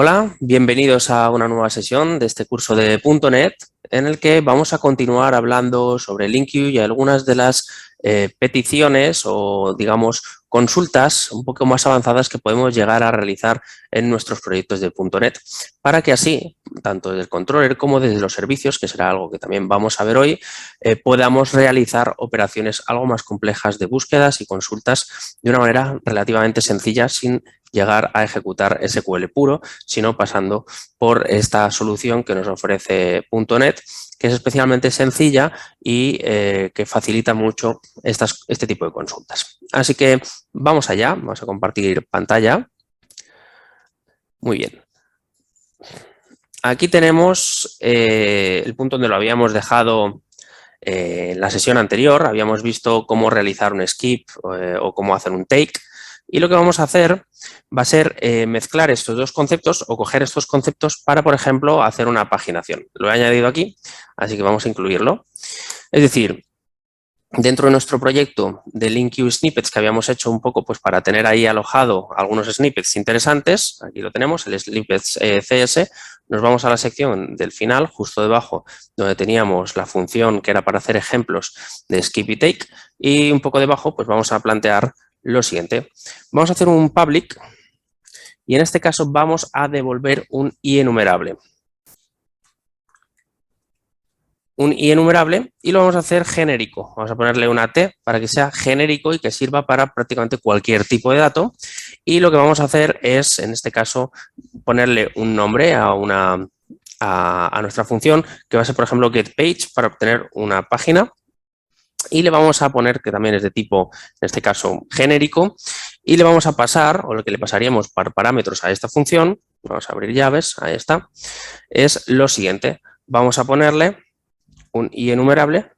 Hola, bienvenidos a una nueva sesión de este curso de .NET en el que vamos a continuar hablando sobre LINQ y algunas de las peticiones o, digamos, consultas un poco más avanzadas que podemos llegar a realizar en nuestros proyectos de .NET para que así, tanto desde el controller como desde los servicios, que será algo que también vamos a ver hoy, podamos realizar operaciones algo más complejas de búsquedas y consultas de una manera relativamente sencilla sin llegar a ejecutar SQL puro, sino pasando por esta solución que nos ofrece .NET, que es especialmente sencilla y que facilita mucho este tipo de consultas. Así que vamos allá, vamos a compartir pantalla. Muy bien. Aquí tenemos el punto donde lo habíamos dejado en la sesión anterior. Habíamos visto cómo realizar un skip o cómo hacer un take. Y lo que vamos a hacer va a ser mezclar estos dos conceptos o coger estos conceptos para, por ejemplo, hacer una paginación. Lo he añadido aquí, así que vamos a incluirlo. Es decir, dentro de nuestro proyecto de LINQ Snippets que habíamos hecho un poco pues para tener ahí alojado algunos snippets interesantes, aquí lo tenemos, el snippets CS, nos vamos a la sección del final, justo debajo donde teníamos la función que era para hacer ejemplos de skip y take, y un poco debajo pues vamos a plantear lo siguiente. Vamos a hacer un public y en este caso vamos a devolver un enumerable. Un enumerable y lo vamos a hacer genérico. Vamos a ponerle una T para que sea genérico y que sirva para prácticamente cualquier tipo de dato. Y lo que vamos a hacer es, en este caso, ponerle un nombre a nuestra función, que va a ser, por ejemplo, getPage para obtener una página. Y le vamos a poner, que también es de tipo, en este caso, genérico, y le vamos a pasar, o lo que le pasaríamos por parámetros a esta función, vamos a abrir llaves, ahí está, es lo siguiente. Vamos a ponerle un enumerable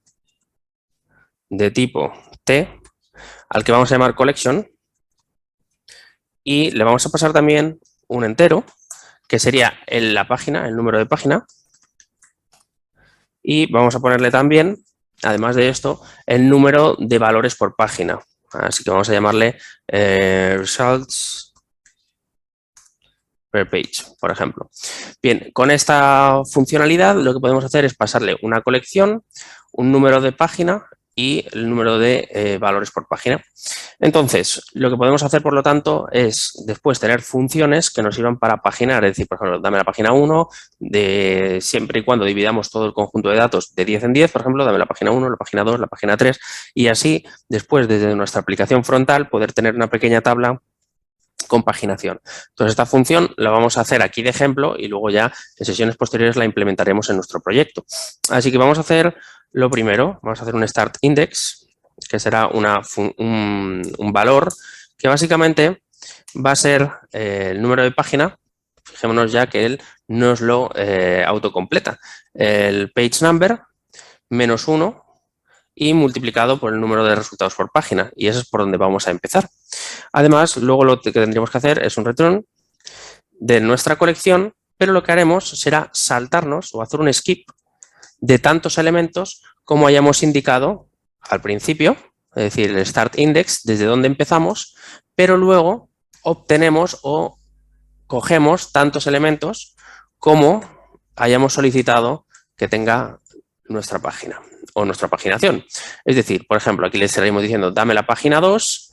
de tipo T, al que vamos a llamar collection, y le vamos a pasar también un entero, que sería la página, el número de página, y vamos a ponerle también, además de esto, el número de valores por página. Así que vamos a llamarle results per page, por ejemplo. Bien, con esta funcionalidad lo que podemos hacer es pasarle una colección, un número de página y el número de valores por página. Entonces, lo que podemos hacer, por lo tanto, es después tener funciones que nos sirvan para paginar, es decir, por ejemplo, dame la página 1, siempre y cuando dividamos todo el conjunto de datos de 10 en 10, por ejemplo, dame la página 1, la página 2, la página 3, y así, después, desde nuestra aplicación frontal, poder tener una pequeña tabla con paginación. Entonces, esta función la vamos a hacer aquí de ejemplo y luego ya en sesiones posteriores la implementaremos en nuestro proyecto. Así que vamos a hacer lo primero, vamos a hacer un start index, que será un valor que básicamente va a ser el número de página. Fijémonos ya que él nos lo autocompleta. El page number menos 1 y multiplicado por el número de resultados por página. Y eso es por donde vamos a empezar. Además, luego lo que tendríamos que hacer es un return de nuestra colección, pero lo que haremos será saltarnos o hacer un skip de tantos elementos como hayamos indicado al principio, es decir, el start index, desde donde empezamos, pero luego obtenemos o cogemos tantos elementos como hayamos solicitado que tenga nuestra página o nuestra paginación. Es decir, por ejemplo, aquí le estaríamos diciendo dame la página 2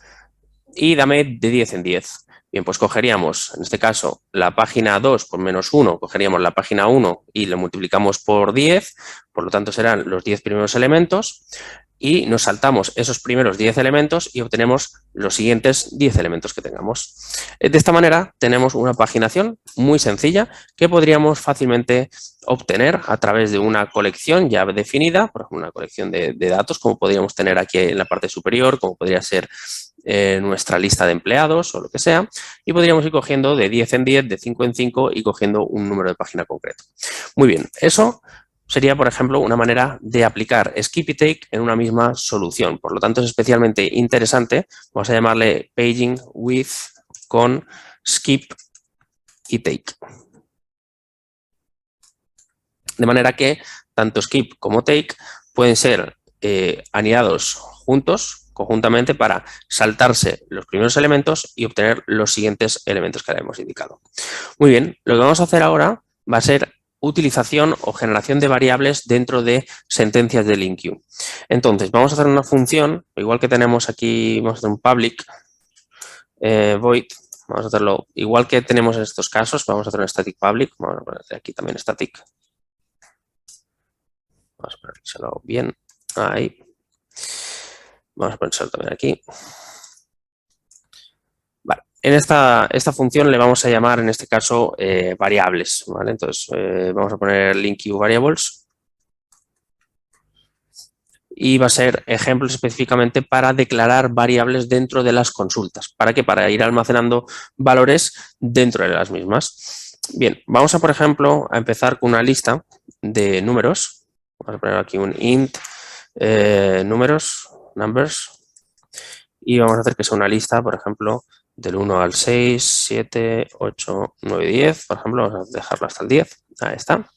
y dame de 10 en 10. Bien, pues cogeríamos, en este caso, la página 2 por menos 1, cogeríamos la página 1 y lo multiplicamos por 10, por lo tanto serán los 10 primeros elementos y nos saltamos esos primeros 10 elementos y obtenemos los siguientes 10 elementos que tengamos. De esta manera tenemos una paginación muy sencilla que podríamos fácilmente obtener a través de una colección ya definida, por ejemplo, una colección de datos como podríamos tener aquí en la parte superior, como podría ser nuestra lista de empleados o lo que sea, y podríamos ir cogiendo de 10 en 10, de 5 en 5 y cogiendo un número de página concreto. Muy bien, eso sería, por ejemplo, una manera de aplicar skip y take en una misma solución. Por lo tanto, es especialmente interesante. Vamos a llamarle paging with con skip y take. De manera que tanto skip como take pueden ser anidados juntos conjuntamente para saltarse los primeros elementos y obtener los siguientes elementos que le hemos indicado. Muy bien, lo que vamos a hacer ahora va a ser utilización o generación de variables dentro de sentencias de LINQ. Entonces, vamos a hacer una función, igual que tenemos aquí, vamos a hacer un public void, vamos a hacerlo igual que tenemos en estos casos, vamos a hacer un static public, vamos a poner aquí también static. Vamos a ponérselo bien, ahí. Vamos a ponérselo también aquí. Vale. En esta función le vamos a llamar, en este caso, variables, ¿vale? Entonces, vamos a poner LINQ variables. Y va a ser ejemplos específicamente para declarar variables dentro de las consultas. ¿Para qué? Para ir almacenando valores dentro de las mismas. Bien, vamos a, por ejemplo, a empezar con una lista de números. Vamos a poner aquí un int números, numbers. Y vamos a hacer que sea una lista, por ejemplo, del 1 al 6, 7, 8, 9, 10. Por ejemplo, vamos a dejarlo hasta el 10. Ahí está.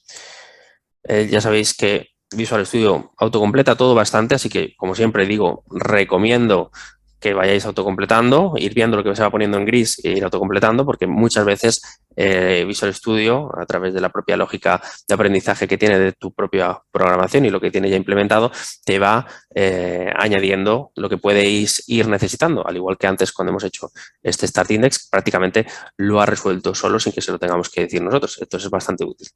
Ya sabéis que Visual Studio autocompleta todo bastante, así que, como siempre digo, recomiendo que vayáis autocompletando, ir viendo lo que se va poniendo en gris e ir autocompletando, porque muchas veces Visual Studio, a través de la propia lógica de aprendizaje que tiene de tu propia programación y lo que tiene ya implementado, te va añadiendo lo que podéis ir necesitando, al igual que antes cuando hemos hecho este Start Index, prácticamente lo ha resuelto solo sin que se lo tengamos que decir nosotros. Entonces es bastante útil.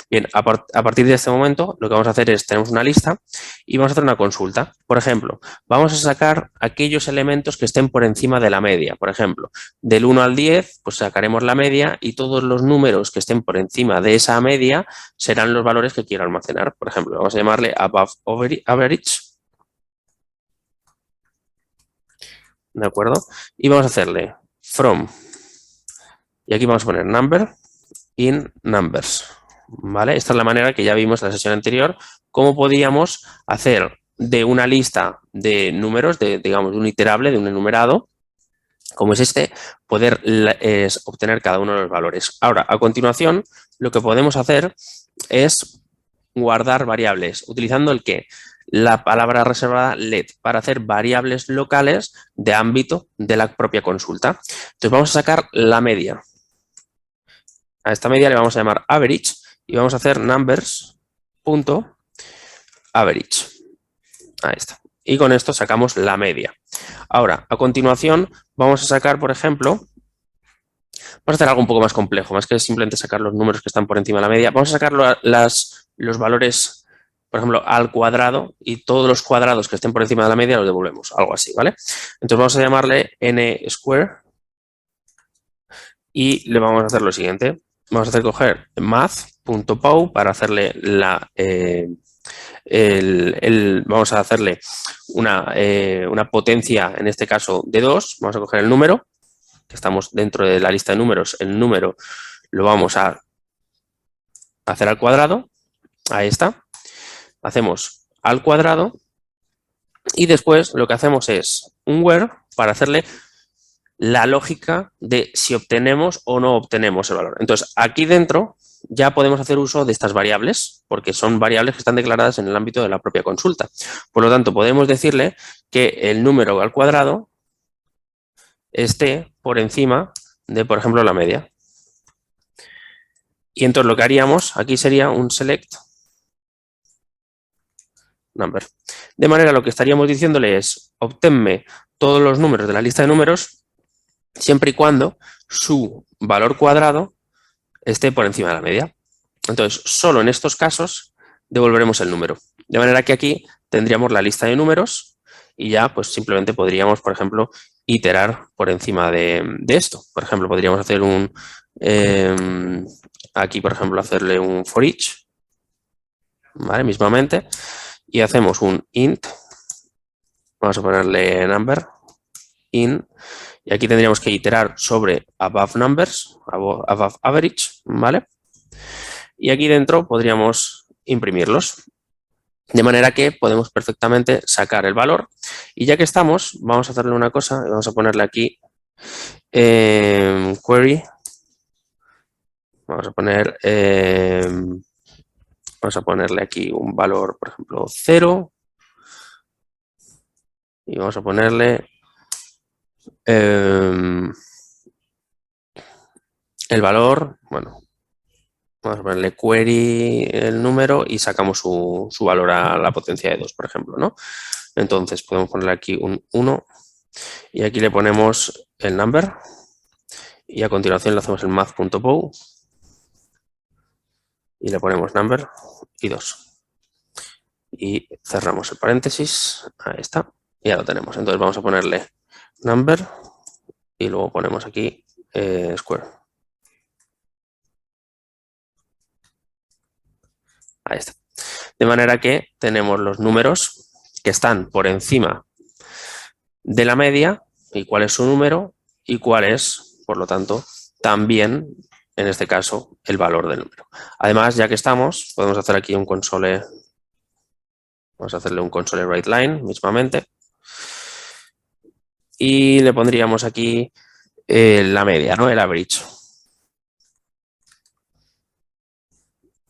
Bien, a partir de este momento lo que vamos a hacer es, tenemos una lista y vamos a hacer una consulta. Por ejemplo, vamos a sacar aquellos elementos que estén por encima de la media. Por ejemplo, del 1 al 10, pues sacaremos la media y todos los números que estén por encima de esa media serán los valores que quiero almacenar. Por ejemplo, vamos a llamarle above average. ¿De acuerdo? Y vamos a hacerle from. Y aquí vamos a poner number in numbers. ¿Vale? Esta es la manera que ya vimos en la sesión anterior, cómo podíamos hacer de una lista de números, digamos, de un iterable, de un enumerado, como es este, poder obtener cada uno de los valores. Ahora, a continuación, lo que podemos hacer es guardar variables, utilizando el qué, la palabra reservada let, para hacer variables locales de ámbito de la propia consulta. Entonces, vamos a sacar la media. A esta media le vamos a llamar average y vamos a hacer numbers.average. Ahí está. Y con esto sacamos la media. Ahora, a continuación, vamos a sacar, por ejemplo, vamos a hacer algo un poco más complejo, más que simplemente sacar los números que están por encima de la media. Vamos a sacar los valores, por ejemplo, al cuadrado y todos los cuadrados que estén por encima de la media los devolvemos, algo así, ¿vale? Entonces vamos a llamarle n square y le vamos a hacer lo siguiente. Vamos a hacer coger math.pow para hacerle vamos a hacerle una potencia, en este caso de 2. Vamos a coger el número, que estamos dentro de la lista de números. El número lo vamos a hacer al cuadrado. Ahí está. Hacemos al cuadrado y después lo que hacemos es un where para hacerle la lógica de si obtenemos o no obtenemos el valor. Entonces, aquí dentro ya podemos hacer uso de estas variables, porque son variables que están declaradas en el ámbito de la propia consulta. Por lo tanto, podemos decirle que el número al cuadrado esté por encima de, por ejemplo, la media. Y entonces lo que haríamos aquí sería un select number. De manera, lo que estaríamos diciéndole es, obténme todos los números de la lista de números siempre y cuando su valor cuadrado esté por encima de la media. Entonces, solo en estos casos devolveremos el número. De manera que aquí tendríamos la lista de números y ya pues simplemente podríamos, por ejemplo, iterar por encima de esto. Por ejemplo, podríamos hacer aquí, por ejemplo, hacerle un for each, ¿vale? Mismamente, y hacemos un int, vamos a ponerle number, in, y aquí tendríamos que iterar sobre above numbers, above average, ¿vale? Y aquí dentro podríamos imprimirlos. De manera que podemos perfectamente sacar el valor. Y ya que estamos, vamos a hacerle una cosa. Vamos a ponerle aquí query. Vamos a ponerle aquí un valor, por ejemplo, 0. y vamos a ponerle el valor, bueno, vamos a ponerle query el número y sacamos su valor a la potencia de 2, por ejemplo, ¿no? Entonces podemos ponerle aquí un 1 y aquí le ponemos el number y a continuación le hacemos el math.pow y le ponemos number y 2. Y cerramos el paréntesis, ahí está, y ya lo tenemos. Entonces vamos a ponerle number y luego ponemos aquí square. Ahí está. De manera que tenemos los números que están por encima de la media y cuál es su número y cuál es, por lo tanto, también, en este caso, el valor del número. Además, ya que estamos, podemos hacer aquí un console, vamos a hacerle un console writeLine mismamente y le pondríamos aquí la media, ¿no? El average.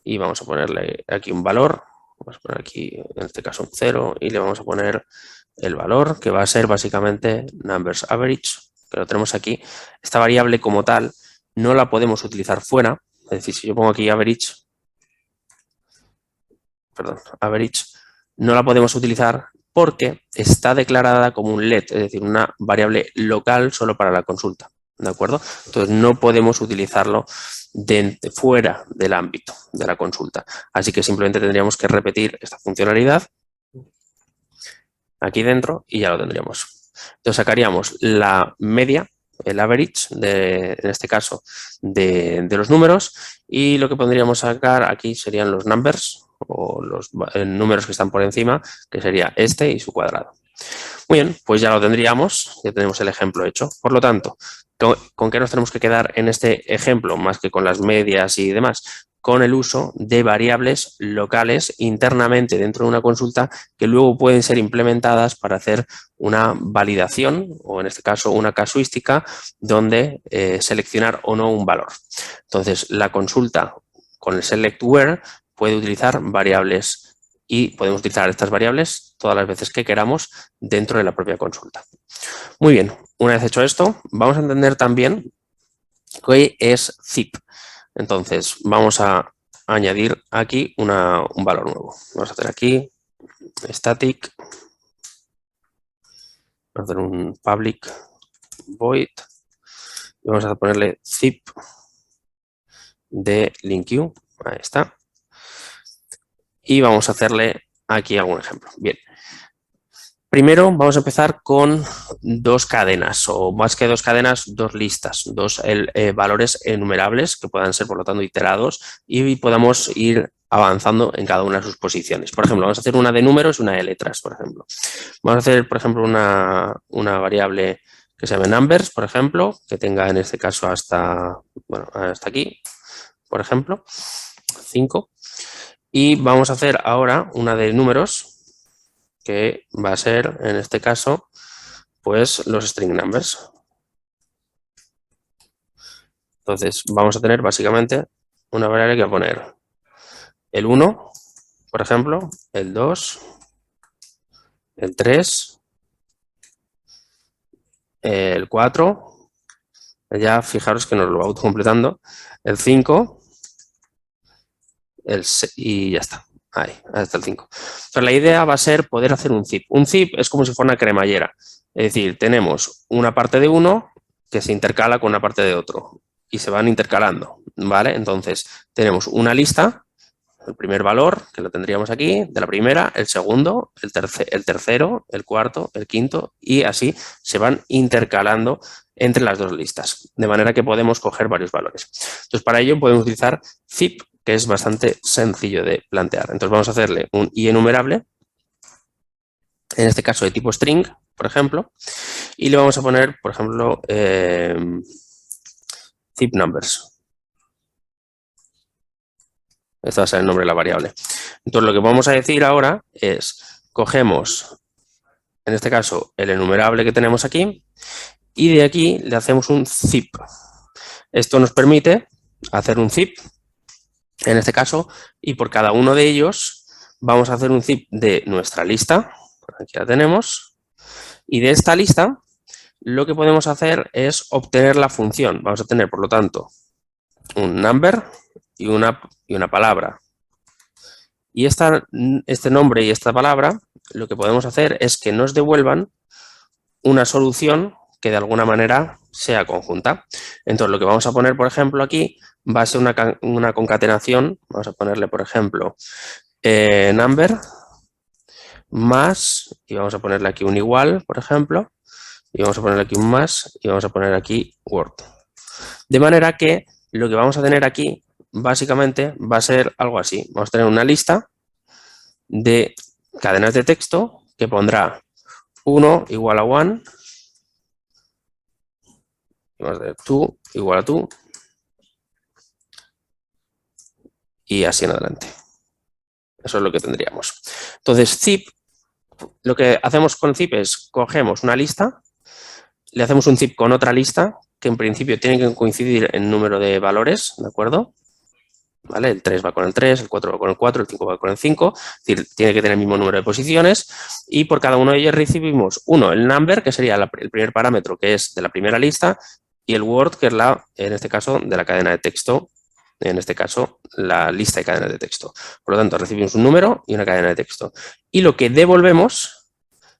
Y vamos a ponerle aquí un valor, vamos a poner aquí, en este caso, un 0 y le vamos a poner el valor, que va a ser básicamente numbers average, que lo tenemos aquí. Esta variable como tal no la podemos utilizar fuera, es decir, si yo pongo aquí average, no la podemos utilizar porque está declarada como un let, es decir, una variable local solo para la consulta, ¿de acuerdo? Entonces no podemos utilizarlo fuera del ámbito de la consulta. Así que simplemente tendríamos que repetir esta funcionalidad aquí dentro y ya lo tendríamos. Entonces sacaríamos la media, el average, en este caso, de los números y lo que podríamos sacar aquí serían los numbers o los números que están por encima, que sería este y su cuadrado. Muy bien, pues ya lo tendríamos, ya tenemos el ejemplo hecho. Por lo tanto, ¿con qué nos tenemos que quedar en este ejemplo? Más que con las medias y demás, con el uso de variables locales internamente dentro de una consulta que luego pueden ser implementadas para hacer una validación o en este caso una casuística donde seleccionar o no un valor. Entonces, la consulta con el select where puede utilizar variables y podemos utilizar estas variables todas las veces que queramos dentro de la propia consulta. Muy bien, una vez hecho esto, vamos a entender también qué es zip. Entonces, vamos a añadir aquí un valor nuevo. Vamos a hacer aquí static, vamos a hacer un public void y vamos a ponerle zip de LinkU, ahí está. Y vamos a hacerle aquí algún ejemplo. Bien. Primero vamos a empezar con dos cadenas, o más que dos cadenas, dos listas, dos valores enumerables que puedan ser, por lo tanto, iterados y podamos ir avanzando en cada una de sus posiciones. Por ejemplo, vamos a hacer una de números y una de letras, por ejemplo. Vamos a hacer, por ejemplo, una variable que se llame numbers, por ejemplo, que tenga en este caso hasta aquí, por ejemplo, 5. Y vamos a hacer ahora una de números que va a ser, en este caso, pues los string numbers. Entonces, vamos a tener básicamente una variable que va a poner el 1, por ejemplo, el 2, el 3, el 4, ya fijaros que nos lo va autocompletando, el 5, el 6, y ya está. Ahí está el 5. Entonces, la idea va a ser poder hacer un zip. Un zip es como si fuera una cremallera. Es decir, tenemos una parte de uno que se intercala con una parte de otro y se van intercalando, ¿vale? Entonces, tenemos una lista, el primer valor, que lo tendríamos aquí, de la primera, el segundo, el tercero, el cuarto, el quinto, y así se van intercalando entre las dos listas, de manera que podemos coger varios valores. Entonces, para ello podemos utilizar zip, que es bastante sencillo de plantear. Entonces, vamos a hacerle un i-enumerable, en este caso de tipo string, por ejemplo, y le vamos a poner, por ejemplo, zip numbers. Este va a ser el nombre de la variable. Entonces, lo que vamos a decir ahora es, cogemos, en este caso, el enumerable que tenemos aquí y de aquí le hacemos un zip. Esto nos permite hacer un zip, en este caso, y por cada uno de ellos vamos a hacer un zip de nuestra lista. Aquí la tenemos. Y de esta lista, lo que podemos hacer es obtener la función. Vamos a tener, por lo tanto, un number y una palabra. Y este nombre y esta palabra, lo que podemos hacer es que nos devuelvan una solución que de alguna manera sea conjunta. Entonces, lo que vamos a poner, por ejemplo, aquí va a ser una concatenación. Vamos a ponerle, por ejemplo, number más, y vamos a ponerle aquí un igual, por ejemplo, y vamos a ponerle aquí un más, y vamos a poner aquí word. De manera que lo que vamos a tener aquí, básicamente, va a ser algo así. Vamos a tener una lista de cadenas de texto que pondrá 1 igual a 1, vamos a tener 2 igual a 2, y así en adelante. Eso es lo que tendríamos. Entonces, zip, lo que hacemos con zip es cogemos una lista, le hacemos un zip con otra lista, que en principio tiene que coincidir en número de valores, ¿de acuerdo? ¿Vale? El 3 va con el 3, el 4 va con el 4, el 5 va con el 5, es decir, tiene que tener el mismo número de posiciones, y por cada uno de ellos recibimos uno, el number, que sería el primer parámetro, que es de la primera lista, y el word, que es en este caso, de la cadena de texto, en este caso, la lista de cadenas de texto. Por lo tanto, recibimos un número y una cadena de texto. Y lo que devolvemos,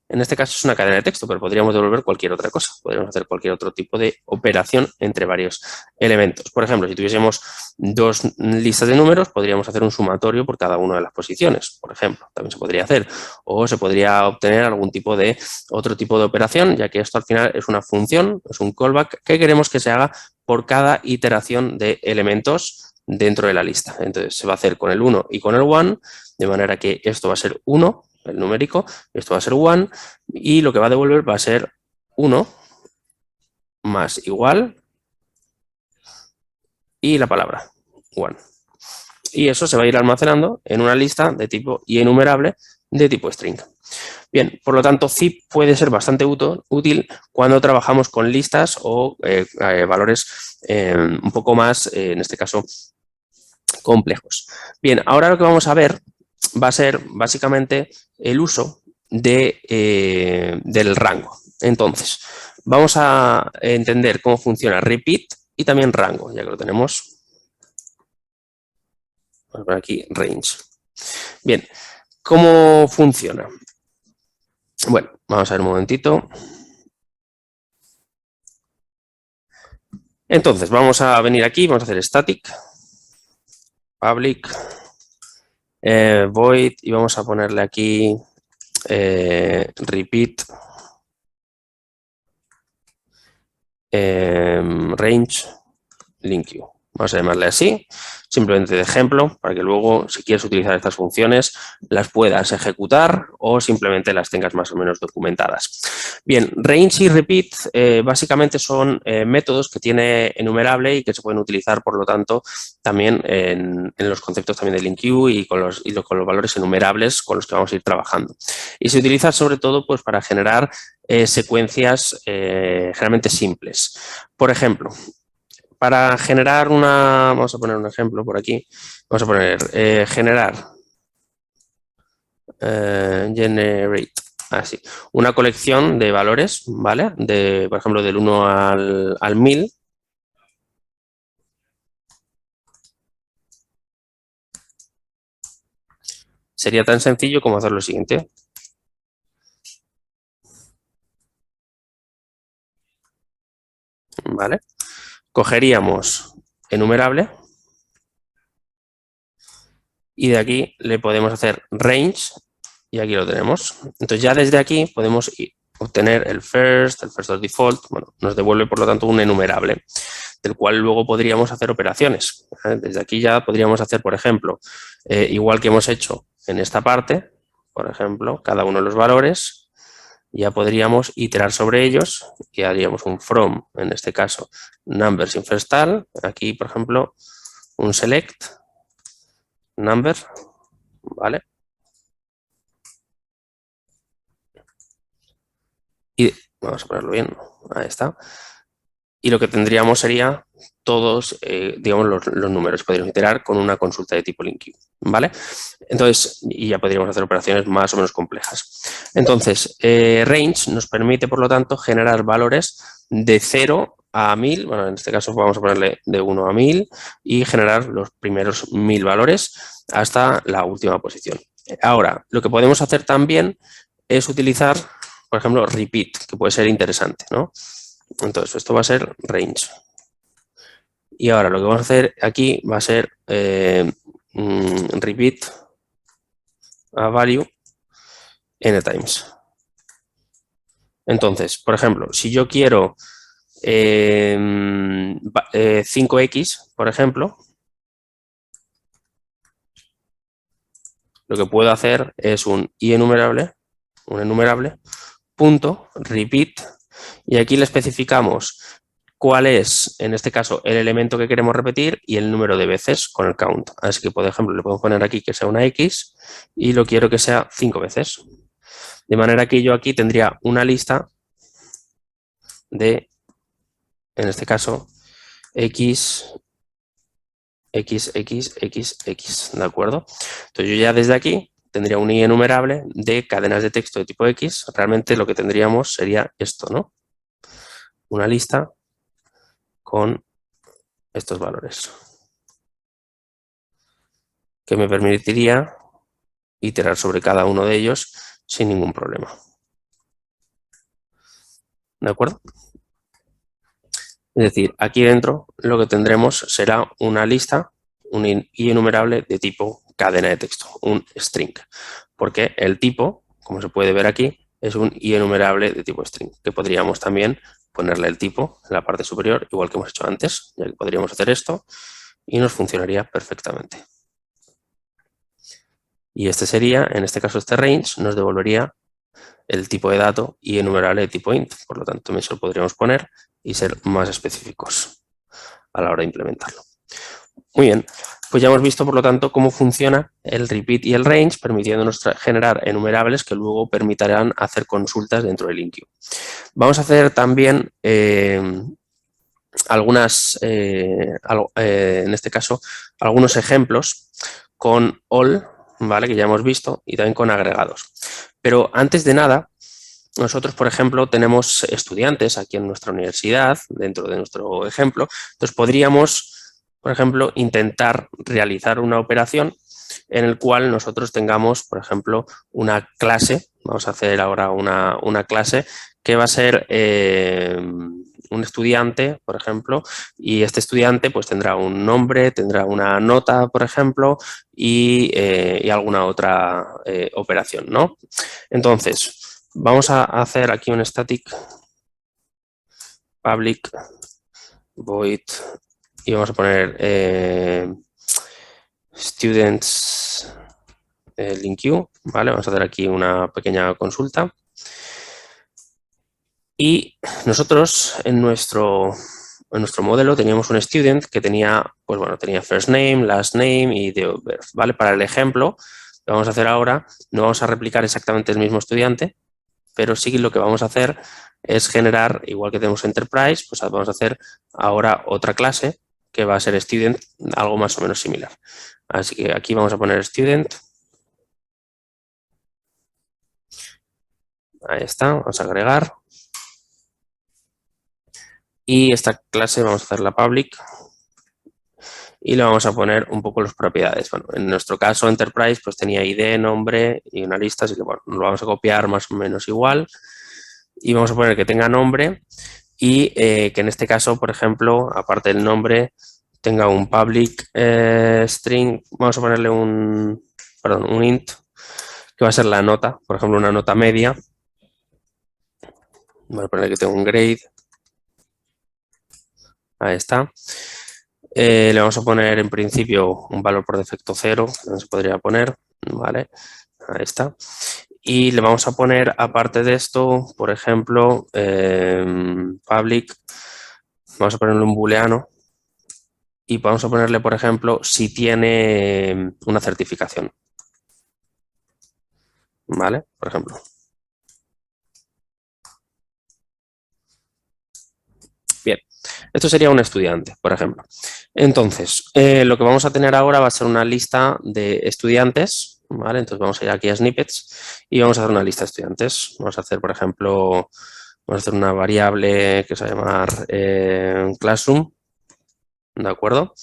en este caso es una cadena de texto, pero podríamos devolver cualquier otra cosa. Podríamos hacer cualquier otro tipo de operación entre varios elementos. Por ejemplo, si tuviésemos dos listas de números, podríamos hacer un sumatorio por cada una de las posiciones, por ejemplo. También se podría hacer. O se podría obtener algún tipo de otro tipo de operación, ya que esto al final es una función, es un callback que queremos que se haga por cada iteración de elementos dentro de la lista. Entonces se va a hacer con el 1 y con el 1, de manera que esto va a ser 1, el numérico, esto va a ser 1, y lo que va a devolver va a ser 1 más igual y la palabra 1. Y eso se va a ir almacenando en una lista de tipo y enumerable de tipo string. Bien, por lo tanto, zip puede ser bastante útil cuando trabajamos con listas o valores un poco más, en este caso, complejos. Bien, ahora lo que vamos a ver va a ser básicamente el uso del rango. Entonces, vamos a entender cómo funciona repeat y también rango, ya que lo tenemos. Vamos a poner aquí range. Bien, ¿cómo funciona? Bueno, vamos a ver un momentito. Entonces, vamos a venir aquí, vamos a hacer static, public, void, y vamos a ponerle aquí repeat range link queue. Vamos a llamarle así, simplemente de ejemplo, para que luego, si quieres utilizar estas funciones, las puedas ejecutar o simplemente las tengas más o menos documentadas. Bien, range y repeat básicamente son métodos que tiene enumerable y que se pueden utilizar, por lo tanto, también en los conceptos también de link queue y con los valores enumerables con los que vamos a ir trabajando. Y se utiliza sobre todo pues, para generar secuencias generalmente simples. Por ejemplo, para generar vamos a poner un ejemplo por aquí, vamos a poner generar, generate, así, una colección de valores, ¿vale? Por ejemplo, del 1 al 1000. Sería tan sencillo como hacer lo siguiente. ¿Vale? Cogeríamos enumerable y de aquí le podemos hacer range y aquí lo tenemos. Entonces ya desde aquí podemos obtener el first default, bueno, nos devuelve por lo tanto un enumerable, del cual luego podríamos hacer operaciones. Desde aquí ya podríamos hacer, por ejemplo, igual que hemos hecho en esta parte, por ejemplo, cada uno de los valores, ya podríamos iterar sobre ellos y haríamos un from, en este caso, numbers in first tal, aquí, por ejemplo, un select, number, ¿vale? Y vamos a ponerlo bien, ahí está. y lo que tendríamos sería todos, digamos, los números. Podríamos iterar con una consulta de tipo LINQ, ¿vale? Entonces, y ya podríamos hacer operaciones más o menos complejas. Entonces, range nos permite, por lo tanto, generar valores de 0 a 1000, bueno, en este caso vamos a ponerle de 1 a 1000 y generar los primeros 1000 valores hasta la última posición. Ahora, lo que podemos hacer también es utilizar, por ejemplo, repeat, que puede ser interesante, ¿no? Entonces, esto va a ser range. Y ahora lo que vamos a hacer aquí va a ser repeat a value n times. Entonces, por ejemplo, si yo quiero 5x, por ejemplo, lo que puedo hacer es un enumerable, punto repeat, y aquí le especificamos cuál es, en este caso, el elemento que queremos repetir y el número de veces con el count. Así que, por ejemplo, le podemos poner aquí que sea una x y lo quiero que sea 5 veces. De manera que yo aquí tendría una lista de, en este caso, x, x, x, x, x, ¿de acuerdo? Entonces yo ya desde aquí tendría un enumerable de cadenas de texto de tipo x. Realmente lo que tendríamos sería esto, ¿no? Una lista con estos valores, que me permitiría iterar sobre cada uno de ellos sin ningún problema. ¿De acuerdo? Es decir, aquí dentro lo que tendremos será una lista, un enumerable de tipo cadena de texto, un string, porque el tipo, como se puede ver aquí, es un enumerable de tipo string, que podríamos también ponerle el tipo en la parte superior, igual que hemos hecho antes, ya que podríamos hacer esto y nos funcionaría perfectamente. Y este sería, en este caso este range, nos devolvería el tipo de dato y enumerable de tipo int. Por lo tanto, eso lo podríamos poner y ser más específicos a la hora de implementarlo. Muy bien, pues ya hemos visto, por lo tanto, cómo funciona el repeat y el range, permitiéndonos generar enumerables que luego permitirán hacer consultas dentro del LINQ. Vamos a hacer también algunas, en este caso, algunos ejemplos con all, ¿vale? Que ya hemos visto, y también con agregados. Pero antes de nada, nosotros, por ejemplo, tenemos estudiantes aquí en nuestra universidad, dentro de nuestro ejemplo. Entonces, podríamos, por ejemplo, intentar realizar una operación en el cual nosotros tengamos, por ejemplo, una clase. Vamos a hacer ahora una clase que va a ser un estudiante, por ejemplo, y este estudiante pues tendrá un nombre, tendrá una nota, por ejemplo, y alguna otra operación, ¿no? Entonces, vamos a hacer aquí un static public void y vamos a poner students LINQ, ¿vale? Vamos a hacer aquí una pequeña consulta. Y nosotros en nuestro modelo teníamos un student que tenía, pues bueno, tenía first name, last name y date of birth, ¿vale? Para el ejemplo que vamos a hacer ahora, no vamos a replicar exactamente el mismo estudiante, pero sí lo que vamos a hacer es generar, igual que tenemos Enterprise, pues vamos a hacer ahora otra clase que va a ser Student, algo más o menos similar. Así que aquí vamos a poner Student. Ahí está, vamos a agregar. Y esta clase vamos a hacerla public y le vamos a poner un poco las propiedades. Bueno, en nuestro caso Enterprise pues tenía ID, nombre y una lista, así que bueno, lo vamos a copiar más o menos igual y vamos a poner que tenga nombre y que en este caso, por ejemplo, aparte del nombre, tenga un public string, vamos a ponerle un int, que va a ser la nota, por ejemplo, una nota media. Voy a poner que tenga un grade. Ahí está. Le vamos a poner en principio un valor por defecto 0, no se podría poner, ¿vale? Ahí está. Y le vamos a poner, aparte de esto, por ejemplo, public, vamos a ponerle un booleano y vamos a ponerle, por ejemplo, si tiene una certificación, ¿vale? Por ejemplo. Bien, Esto sería un estudiante, por ejemplo. Entonces, lo que vamos a tener ahora va a ser una lista de estudiantes, ¿vale? Entonces vamos a ir aquí a snippets y vamos a hacer una lista de estudiantes. Vamos a hacer, por ejemplo, vamos a hacer una variable que se va a llamar classroom, ¿de acuerdo?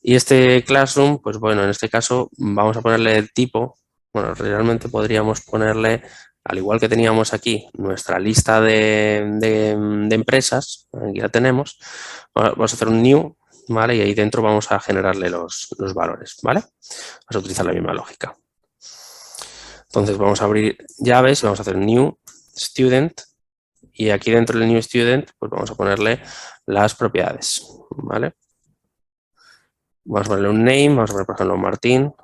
Y este classroom, pues bueno, en este caso vamos a ponerle el tipo. Bueno, realmente podríamos ponerle, al igual que teníamos aquí nuestra lista de empresas, aquí la tenemos, vamos a hacer un new, ¿vale? Y ahí dentro vamos a generarle los valores, ¿vale? Vamos a utilizar la misma lógica. Entonces vamos a abrir llaves y vamos a hacer new student y aquí dentro del new student pues vamos a ponerle las propiedades, ¿vale? Vamos a ponerle un name, vamos a poner por ejemplo Martín.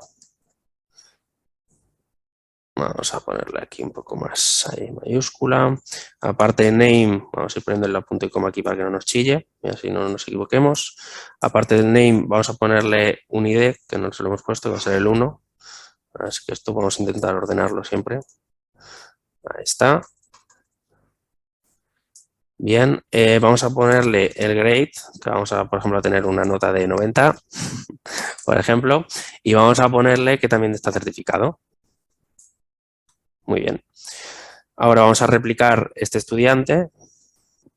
Vamos a ponerle aquí un poco más ahí, mayúscula. Aparte de name, vamos a ir poniendo la punto y coma aquí para que no nos chille y así no nos equivoquemos. Aparte del name, vamos a ponerle un ID, que no se lo hemos puesto, que va a ser el 1. Así que esto vamos a intentar ordenarlo siempre. Ahí está. Bien, vamos a ponerle el grade, que vamos a, por ejemplo, a tener una nota de 90, por ejemplo, y vamos a ponerle que también está certificado. Muy bien. Ahora vamos a replicar este estudiante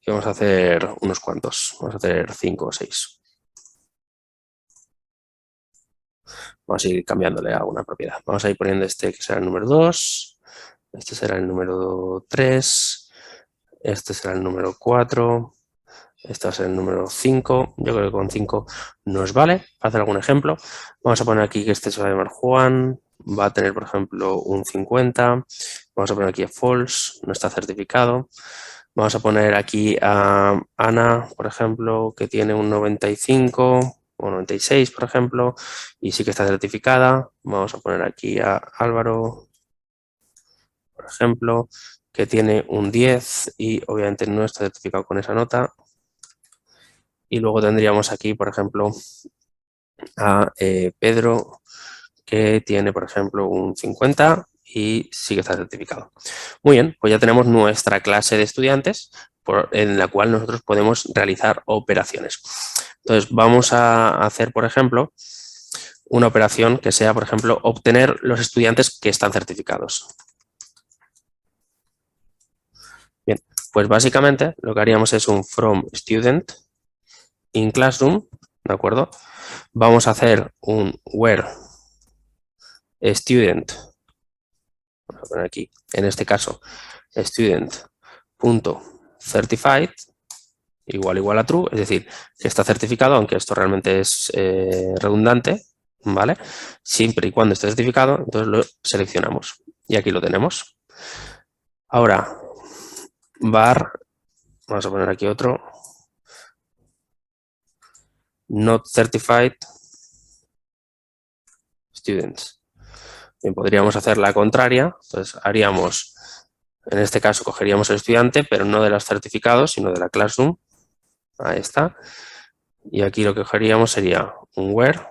y vamos a hacer unos cuantos. Vamos a hacer 5 o 6. Vamos a ir cambiándole alguna propiedad. Vamos a ir poniendo este que será el número 2, este será el número 3, este será el número 4, este va a ser el número 5. Yo creo que con 5 nos vale. Para hacer algún ejemplo, vamos a poner aquí que este se va a llamar Juan, va a tener, por ejemplo, un 50. Vamos a poner aquí a false, no está certificado. Vamos a poner aquí a Ana, por ejemplo, que tiene un 95 o 96, por ejemplo, y sí que está certificada. Vamos a poner aquí a Álvaro, por ejemplo, que tiene un 10 y obviamente no está certificado con esa nota. Y luego tendríamos aquí, por ejemplo, a Pedro, que tiene, por ejemplo, un 50 y sí que está certificado. Muy bien, pues ya tenemos nuestra clase de estudiantes en la cual nosotros podemos realizar operaciones. Entonces, vamos a hacer, por ejemplo, una operación que sea, por ejemplo, obtener los estudiantes que están certificados. Bien, pues básicamente lo que haríamos es un from student in classroom, ¿de acuerdo? Vamos a hacer un where student, vamos a poner aquí, en este caso, student.certified igual a true, es decir, que está certificado, aunque esto realmente es redundante, ¿vale? Siempre y cuando esté certificado, entonces lo seleccionamos y aquí lo tenemos. Ahora, var, vamos a poner aquí otro, not certified students. Bien, podríamos hacer la contraria, entonces haríamos, en este caso cogeríamos el estudiante, pero no de los certificados, sino de la classroom. Ahí está. Y aquí lo que cogeríamos sería un where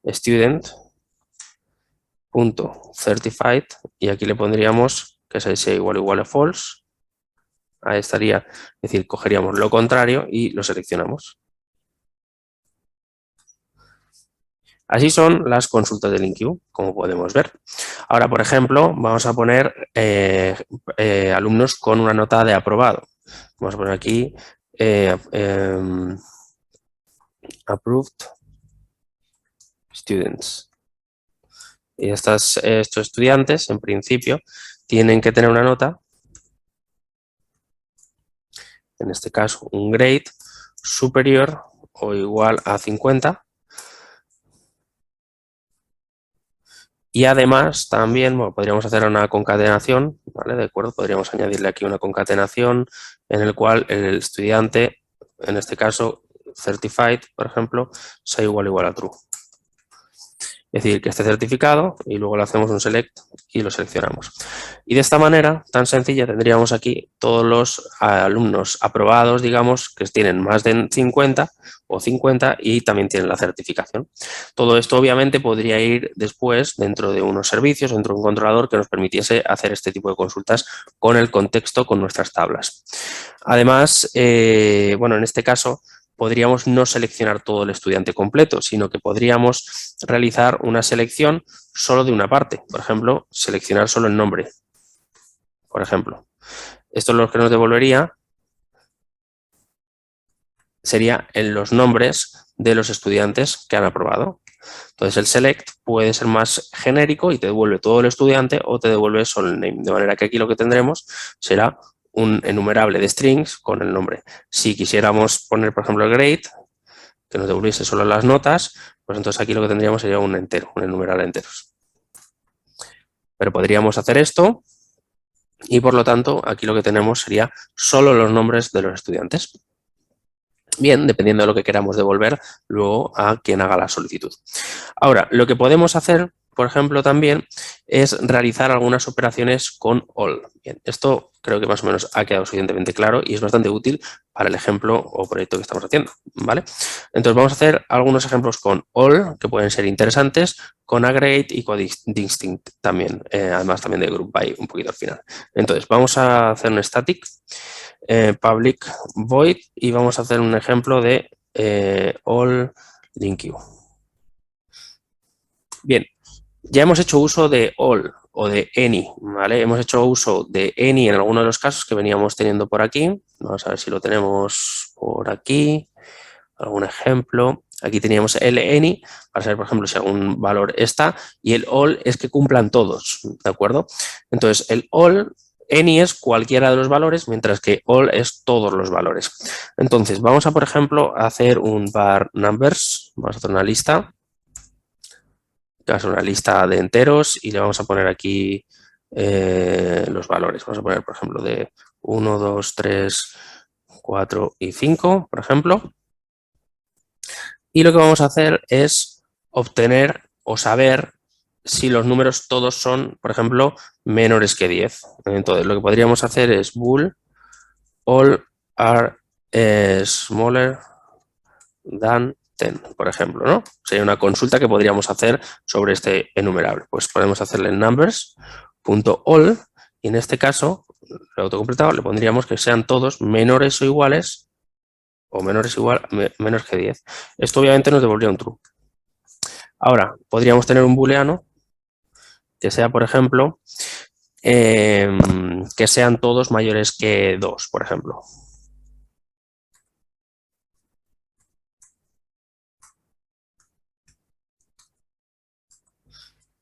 student.certified y aquí le pondríamos que sea igual a false. Ahí estaría, es decir, cogeríamos lo contrario y lo seleccionamos. Así son las consultas de LinkedIn, como podemos ver. Ahora, por ejemplo, vamos a poner alumnos con una nota de aprobado. Vamos a poner aquí approved students. Y estos estudiantes, en principio, tienen que tener una nota, en este caso un grade, superior o igual a 50. Y además también bueno, podríamos hacer una concatenación, ¿vale? De acuerdo, podríamos añadirle aquí una concatenación en el cual el estudiante, en este caso certified, por ejemplo, sea igual a true. Es decir, que esté certificado y luego le hacemos un select y lo seleccionamos. Y de esta manera, tan sencilla, tendríamos aquí todos los alumnos aprobados, digamos, que tienen más de 50 o 50 y también tienen la certificación. Todo esto obviamente podría ir después dentro de unos servicios, dentro de un controlador que nos permitiese hacer este tipo de consultas con el contexto, con nuestras tablas. Además, bueno, en este caso podríamos no seleccionar todo el estudiante completo, sino que podríamos realizar una selección solo de una parte. Por ejemplo, seleccionar solo el nombre. Por ejemplo, esto es lo que nos devolvería sería en los nombres de los estudiantes que han aprobado. Entonces, el select puede ser más genérico y te devuelve todo el estudiante o te devuelve solo el name. De manera que aquí lo que tendremos será un enumerable de strings con el nombre. Si quisiéramos poner, por ejemplo, el grade, que nos devolviese solo las notas, pues entonces aquí lo que tendríamos sería un entero, un enumerable de enteros. Pero podríamos hacer esto y, por lo tanto, aquí lo que tenemos sería solo los nombres de los estudiantes. Bien, dependiendo de lo que queramos devolver luego a quien haga la solicitud. Ahora, lo que podemos hacer, por ejemplo, también es realizar algunas operaciones con all. Bien, esto creo que más o menos ha quedado suficientemente claro y es bastante útil para el ejemplo o proyecto que estamos haciendo, ¿vale? Entonces vamos a hacer algunos ejemplos con all que pueden ser interesantes, con aggregate y con distinct también, además también de group by un poquito al final. Entonces vamos a hacer un static public void y vamos a hacer un ejemplo de all link you. Bien, ya hemos hecho uso de all o de any, ¿vale? Hemos hecho uso de any en alguno de los casos que veníamos teniendo por aquí. Vamos a ver si lo tenemos por aquí. Algún ejemplo. Aquí teníamos el any para saber, por ejemplo, si algún valor está y el all es que cumplan todos, ¿de acuerdo? Entonces, el all, any es cualquiera de los valores, mientras que all es todos los valores. Entonces, vamos a, por ejemplo, hacer un var numbers. Vamos a hacer una lista. Una lista de enteros y le vamos a poner aquí los valores. Vamos a poner, por ejemplo, de 1, 2, 3, 4 y 5, por ejemplo. Y lo que vamos a hacer es obtener o saber si los números todos son, por ejemplo, menores que 10. Entonces, lo que podríamos hacer es bool all are smaller than 10, por ejemplo, ¿no? Sería una consulta que podríamos hacer sobre este enumerable. Pues podemos hacerle numbers.all y en este caso, el autocompletado, le pondríamos que sean todos menores o iguales o menores menos que 10. Esto obviamente nos devolvería un true. Ahora, podríamos tener un booleano que sea, por ejemplo, que sean todos mayores que 2, por ejemplo.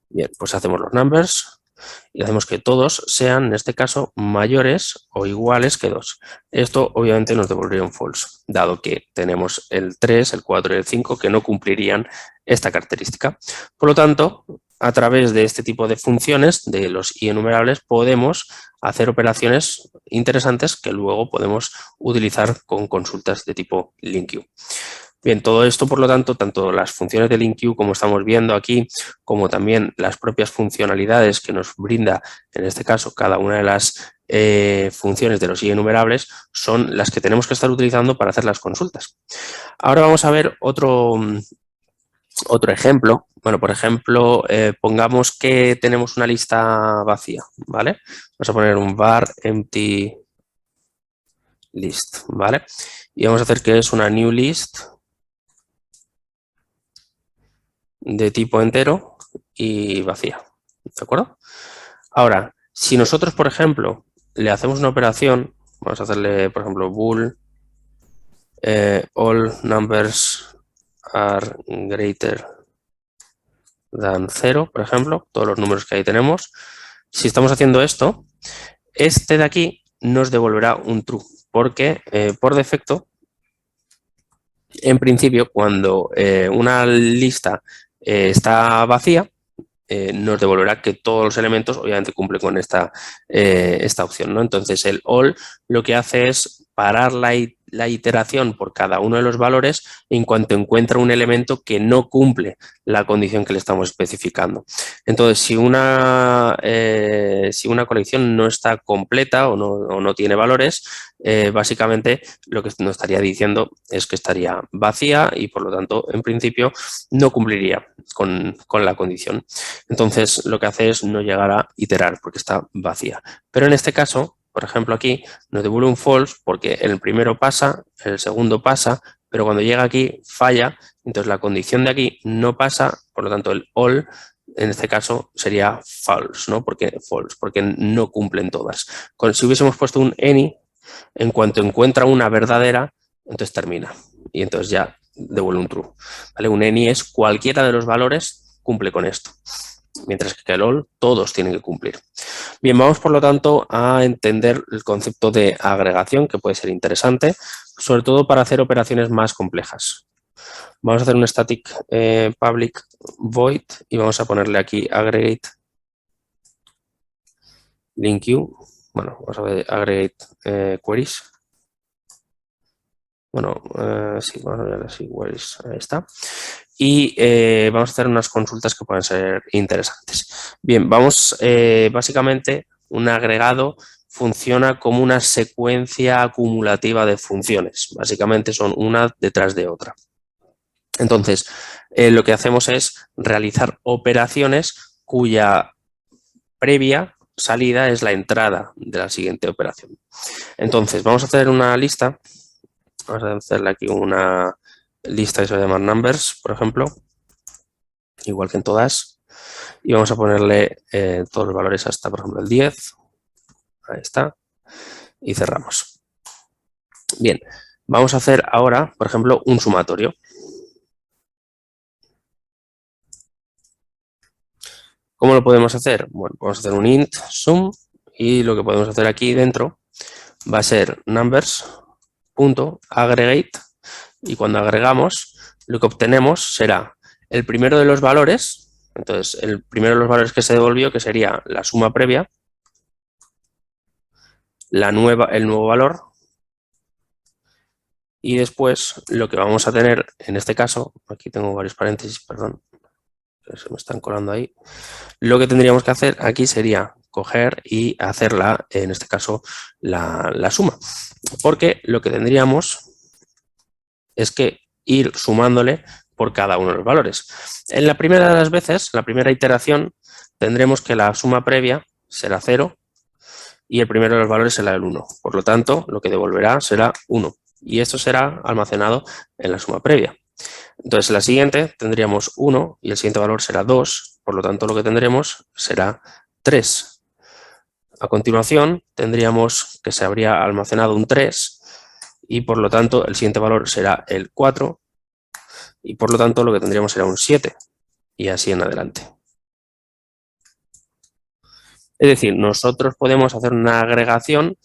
Bien, pues hacemos los numbers y hacemos que todos sean, en este caso, mayores o iguales que 2. Esto obviamente nos devolvería un false, dado que tenemos el 3, el 4 y el 5 que no cumplirían esta característica. Por lo tanto, a través de este tipo de funciones, de los enumerables, podemos hacer operaciones interesantes que luego podemos utilizar con consultas de tipo LINQ. Bien, todo esto, por lo tanto, tanto las funciones de LINQ como estamos viendo aquí, como también las propias funcionalidades que nos brinda, en este caso, cada una de las funciones de los enumerables, son las que tenemos que estar utilizando para hacer las consultas. Ahora vamos a ver otro ejemplo. Bueno, por ejemplo, pongamos que tenemos una lista vacía, ¿vale? Vamos a poner un var empty list, ¿vale? Y vamos a hacer que es una new list de tipo entero y vacía, ¿de acuerdo? Ahora, si nosotros, por ejemplo, le hacemos una operación, vamos a hacerle, por ejemplo, bool all numbers are greater than 0, por ejemplo, todos los números que ahí tenemos. Si estamos haciendo esto, este de aquí nos devolverá un true, porque por defecto, en principio, cuando una lista está vacía, nos devolverá que todos los elementos obviamente cumplen con esta opción, ¿no? Entonces el all lo que hace es parar la la iteración por cada uno de los valores en cuanto encuentra un elemento que no cumple la condición que le estamos especificando. Entonces, si una colección no está completa o no tiene valores, básicamente lo que nos estaría diciendo es que estaría vacía y, por lo tanto, en principio, no cumpliría con la condición. Entonces, lo que hace es no llegar a iterar porque está vacía. Pero en este caso, por ejemplo, aquí nos devuelve un false porque el primero pasa, el segundo pasa, pero cuando llega aquí falla, entonces la condición de aquí no pasa, por lo tanto el all en este caso sería false, ¿no? Porque no cumplen todas. Si hubiésemos puesto un any, en cuanto encuentra una verdadera, entonces termina y entonces ya devuelve un true. ¿Vale? Un any es cualquiera de los valores cumple con esto, mientras que el all todos tienen que cumplir. Bien, vamos por lo tanto a entender el concepto de agregación, que puede ser interesante, sobre todo para hacer operaciones más complejas. Vamos a hacer un static public void y vamos a ponerle aquí aggregate link queue. Bueno, vamos a ver aggregate queries. Bueno, sí, vamos a ver así queries, ahí está. Y vamos a hacer unas consultas que pueden ser interesantes. Bien, vamos, básicamente un agregado funciona como una secuencia acumulativa de funciones. Básicamente son una detrás de otra. Entonces, lo que hacemos es realizar operaciones cuya previa salida es la entrada de la siguiente operación. Entonces, vamos a hacer una lista. Vamos a hacerle aquí una lista que se va a llamar numbers, por ejemplo, igual que en todas. Y vamos a ponerle todos los valores hasta, por ejemplo, el 10. Ahí está. Y cerramos. Bien, vamos a hacer ahora, por ejemplo, un sumatorio. ¿Cómo lo podemos hacer? Bueno, vamos a hacer un int sum y lo que podemos hacer aquí dentro va a ser numbers.aggregate y cuando agregamos lo que obtenemos será el primero de los valores, entonces el primero de los valores que se devolvió, que sería la suma previa, el nuevo valor y después lo que vamos a tener en este caso, aquí tengo varios paréntesis, perdón, se me están colando ahí, lo que tendríamos que hacer aquí sería coger y hacerla, en este caso, la suma. Porque lo que tendríamos es que ir sumándole por cada uno de los valores. En la primera de las veces, la primera iteración, tendremos que la suma previa será 0 y el primero de los valores será el 1. Por lo tanto, lo que devolverá será 1 y esto será almacenado en la suma previa. Entonces, en la siguiente tendríamos 1 y el siguiente valor será 2, por lo tanto, lo que tendremos será 3. A continuación, tendríamos que se habría almacenado un 3 y, por lo tanto, el siguiente valor será el 4 y, por lo tanto, lo que tendríamos será un 7 y así en adelante. Es decir, nosotros podemos hacer una agregación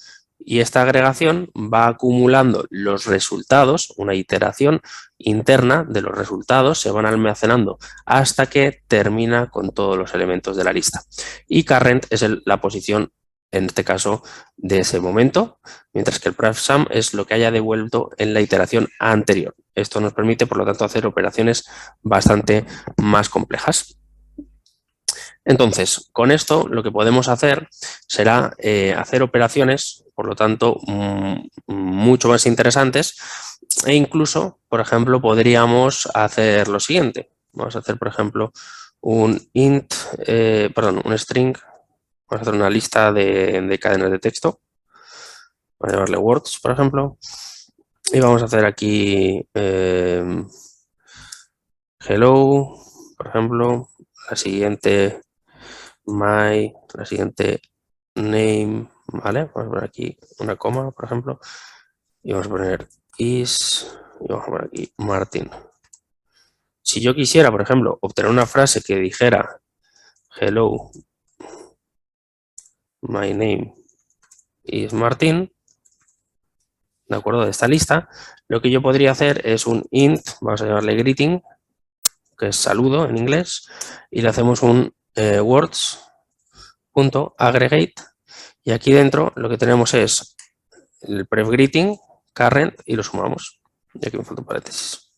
y esta agregación va acumulando los resultados, una iteración interna de los resultados, se van almacenando hasta que termina con todos los elementos de la lista. Y current es la posición, en este caso, de ese momento, mientras que el prefsum es lo que haya devuelto en la iteración anterior. Esto nos permite, por lo tanto, hacer operaciones bastante más complejas. Entonces, con esto lo que podemos hacer será hacer operaciones, por lo tanto, mucho más interesantes e incluso, por ejemplo, podríamos hacer lo siguiente. Vamos a hacer, por ejemplo, un string. Vamos a hacer una lista de cadenas de texto. Vamos a llamarle words, por ejemplo. Y vamos a hacer aquí hello, por ejemplo, la siguiente la siguiente name, ¿vale? Vamos a poner aquí una coma, por ejemplo, y vamos a poner is, y vamos a poner aquí Martin. Si yo quisiera, por ejemplo, obtener una frase que dijera hello, my name is Martin, ¿de acuerdo? De esta lista, lo que yo podría hacer es un int, vamos a llamarle greeting, que es saludo en inglés, y le hacemos un words.aggregate, y aquí dentro lo que tenemos es el pref greeting, current y lo sumamos. Y aquí me falta un paréntesis.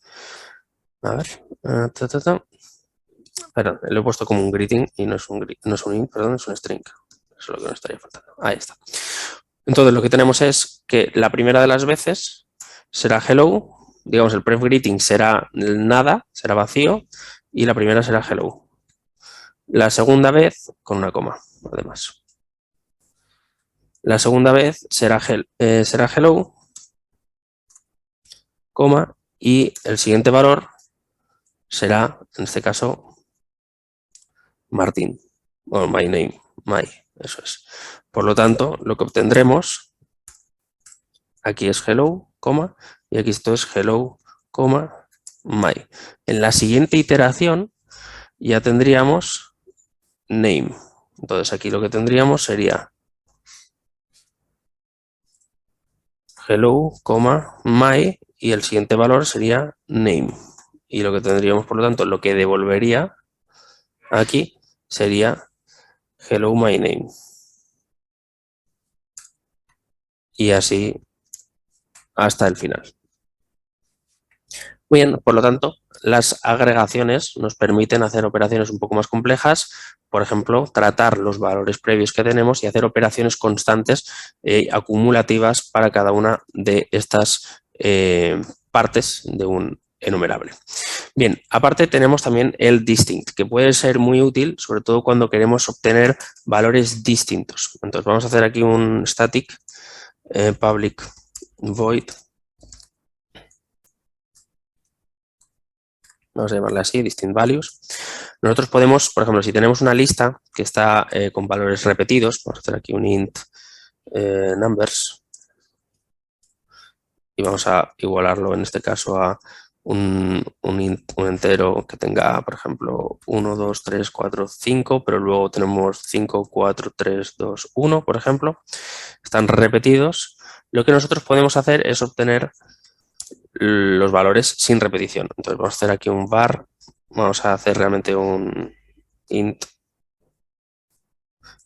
A ver. Perdón, lo he puesto como un greeting y no es un int, perdón, es un string. Eso es lo que nos estaría faltando. Ahí está. Entonces lo que tenemos es que la primera de las veces será hello, digamos el pref greeting será nada, será vacío, y la primera será hello. La segunda vez con una coma, además. La segunda vez será hello, coma, y el siguiente valor será, en este caso, Martín, o my name, eso es. Por lo tanto, lo que obtendremos aquí es hello, coma, y aquí esto es hello, coma, my. En la siguiente iteración ya tendríamos name. Entonces aquí lo que tendríamos sería hello, coma, my, y el siguiente valor sería name. Y lo que tendríamos, por lo tanto, lo que devolvería aquí sería hello, my name. Y así hasta el final. Bien, por lo tanto, las agregaciones nos permiten hacer operaciones un poco más complejas, por ejemplo, tratar los valores previos que tenemos y hacer operaciones constantes acumulativas para cada una de estas partes de un enumerable. Bien, aparte tenemos también el distinct, que puede ser muy útil, sobre todo cuando queremos obtener valores distintos. Entonces vamos a hacer aquí un static public void. Vamos a llamarle así, distinct values. Nosotros podemos, por ejemplo, si tenemos una lista que está con valores repetidos, vamos a hacer aquí un int numbers y vamos a igualarlo en este caso a un entero que tenga, por ejemplo, 1, 2, 3, 4, 5, pero luego tenemos 5, 4, 3, 2, 1, por ejemplo. Están repetidos. Lo que nosotros podemos hacer es obtener los valores sin repetición. Entonces vamos a hacer aquí un var, vamos a hacer realmente un int,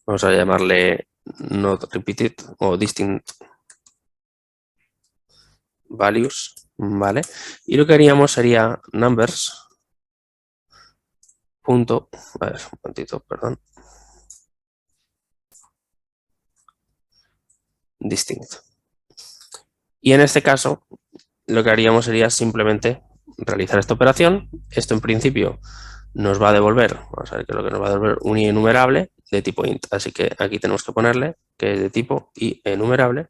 vamos a llamarle not repeated o distinct values, ¿vale? Y lo que haríamos sería numbers punto, a ver, un momentito, perdón, distinct. Y en este caso lo que haríamos sería simplemente realizar esta operación. Esto en principio nos va a devolver, vamos a ver qué es lo que nos va a devolver, un enumerable de tipo int. Así que aquí tenemos que ponerle que es de tipo enumerable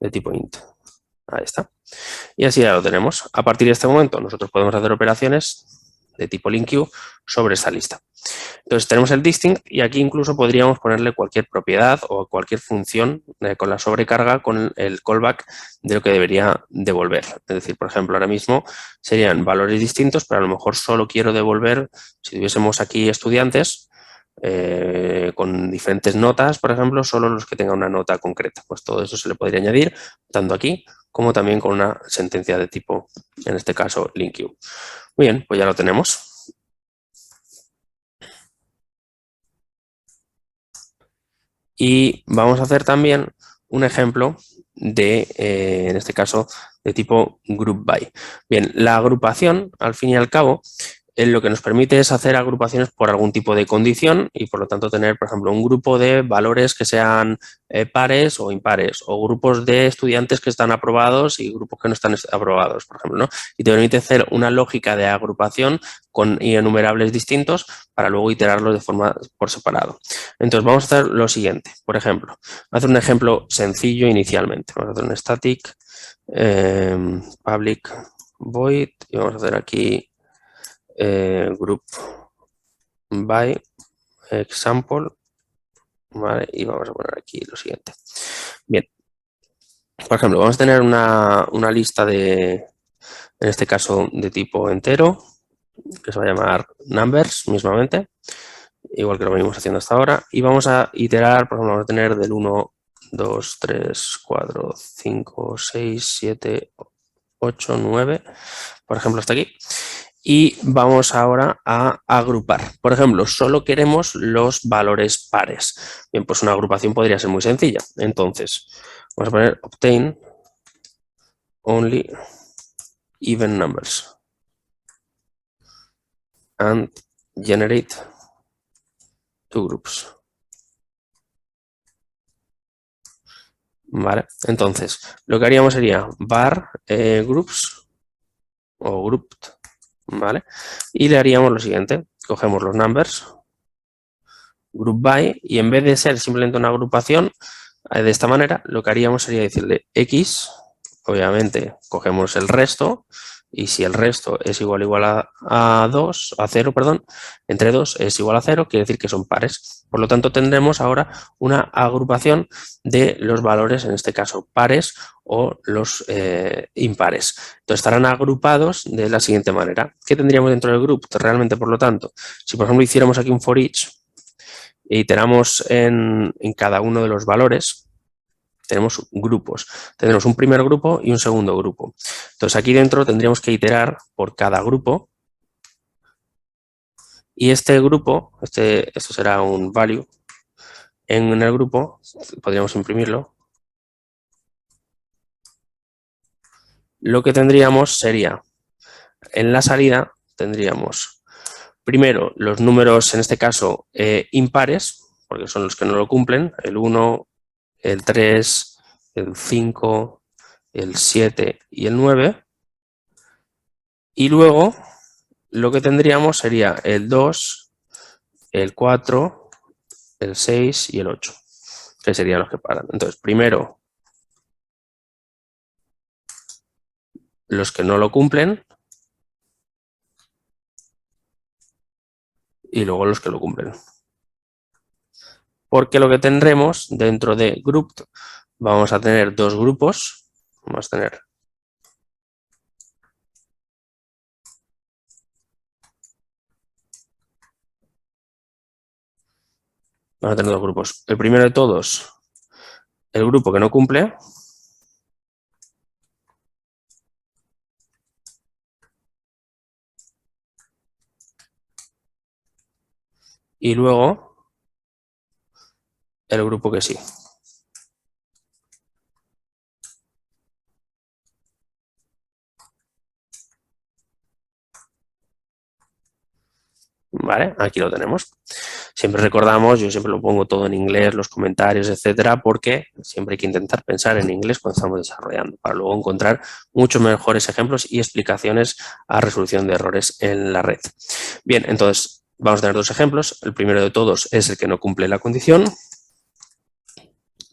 de tipo int. Ahí está. Y así ya lo tenemos. A partir de este momento nosotros podemos hacer operaciones de tipo LINQ sobre esa lista. Entonces tenemos el distinct y aquí incluso podríamos ponerle cualquier propiedad o cualquier función con la sobrecarga con el callback de lo que debería devolver. Es decir, por ejemplo, ahora mismo serían valores distintos, pero a lo mejor solo quiero devolver, si tuviésemos aquí estudiantes con diferentes notas, por ejemplo, solo los que tengan una nota concreta. Pues todo eso se le podría añadir tanto aquí como también con una sentencia de tipo, en este caso, LINQ. Muy bien, pues ya lo tenemos. Y vamos a hacer también un ejemplo de, en este caso, de tipo group by. Bien, la agrupación, al fin y al cabo, lo que nos permite es hacer agrupaciones por algún tipo de condición y, por lo tanto, tener, por ejemplo, un grupo de valores que sean pares o impares, o grupos de estudiantes que están aprobados y grupos que no están aprobados, por ejemplo, ¿no? Y te permite hacer una lógica de agrupación con enumerables distintos para luego iterarlos de forma por separado. Entonces, vamos a hacer lo siguiente. Por ejemplo, voy a hacer un ejemplo sencillo inicialmente. Vamos a hacer un static public void y vamos a hacer aquí group by example, ¿vale? Y vamos a poner aquí lo siguiente. Bien, por ejemplo, vamos a tener una lista de, en este caso, de tipo entero, que se va a llamar numbers mismamente, igual que lo venimos haciendo hasta ahora, y vamos a iterar, por ejemplo, vamos a tener del 1, 2, 3, 4, 5, 6, 7, 8, 9, por ejemplo, hasta aquí. Y vamos ahora a agrupar. Por ejemplo, solo queremos los valores pares. Bien, pues una agrupación podría ser muy sencilla. Entonces, vamos a poner obtain only even numbers and generate two groups. Vale, entonces lo que haríamos sería var groups o grouped, ¿vale? Y le haríamos lo siguiente, cogemos los numbers, group by, y en vez de ser simplemente una agrupación, de esta manera, lo que haríamos sería decirle X, obviamente cogemos el resto, y si el resto es igual a 2, a 0, perdón, entre 2 es igual a 0, quiere decir que son pares. Por lo tanto, tendremos ahora una agrupación de los valores, en este caso pares o los impares. Entonces, estarán agrupados de la siguiente manera. ¿Qué tendríamos dentro del group? Realmente, por lo tanto, si por ejemplo hiciéramos aquí un for each e iteramos en cada uno de los valores, tenemos grupos. Tendremos un primer grupo y un segundo grupo. Entonces, aquí dentro tendríamos que iterar por cada grupo. Y este grupo, esto será un value. En el grupo, podríamos imprimirlo. Lo que tendríamos sería, en la salida, tendríamos primero los números, en este caso, impares, porque son los que no lo cumplen, el 1, el 3, el 5, el 7 y el 9. Y luego lo que tendríamos sería el 2, el 4, el 6 y el 8, que serían los que paran. Entonces, primero los que no lo cumplen y luego los que lo cumplen. Porque lo que tendremos dentro de grouped, vamos a tener dos grupos. Vamos a tener dos grupos. El primero de todos, el grupo que no cumple. Y luego el grupo que sí. ¿Vale? Aquí lo tenemos. Siempre recordamos, yo siempre lo pongo todo en inglés, los comentarios, etcétera, porque siempre hay que intentar pensar en inglés cuando estamos desarrollando, para luego encontrar muchos mejores ejemplos y explicaciones a resolución de errores en la red. Bien, entonces vamos a tener dos ejemplos. El primero de todos es el que no cumple la condición,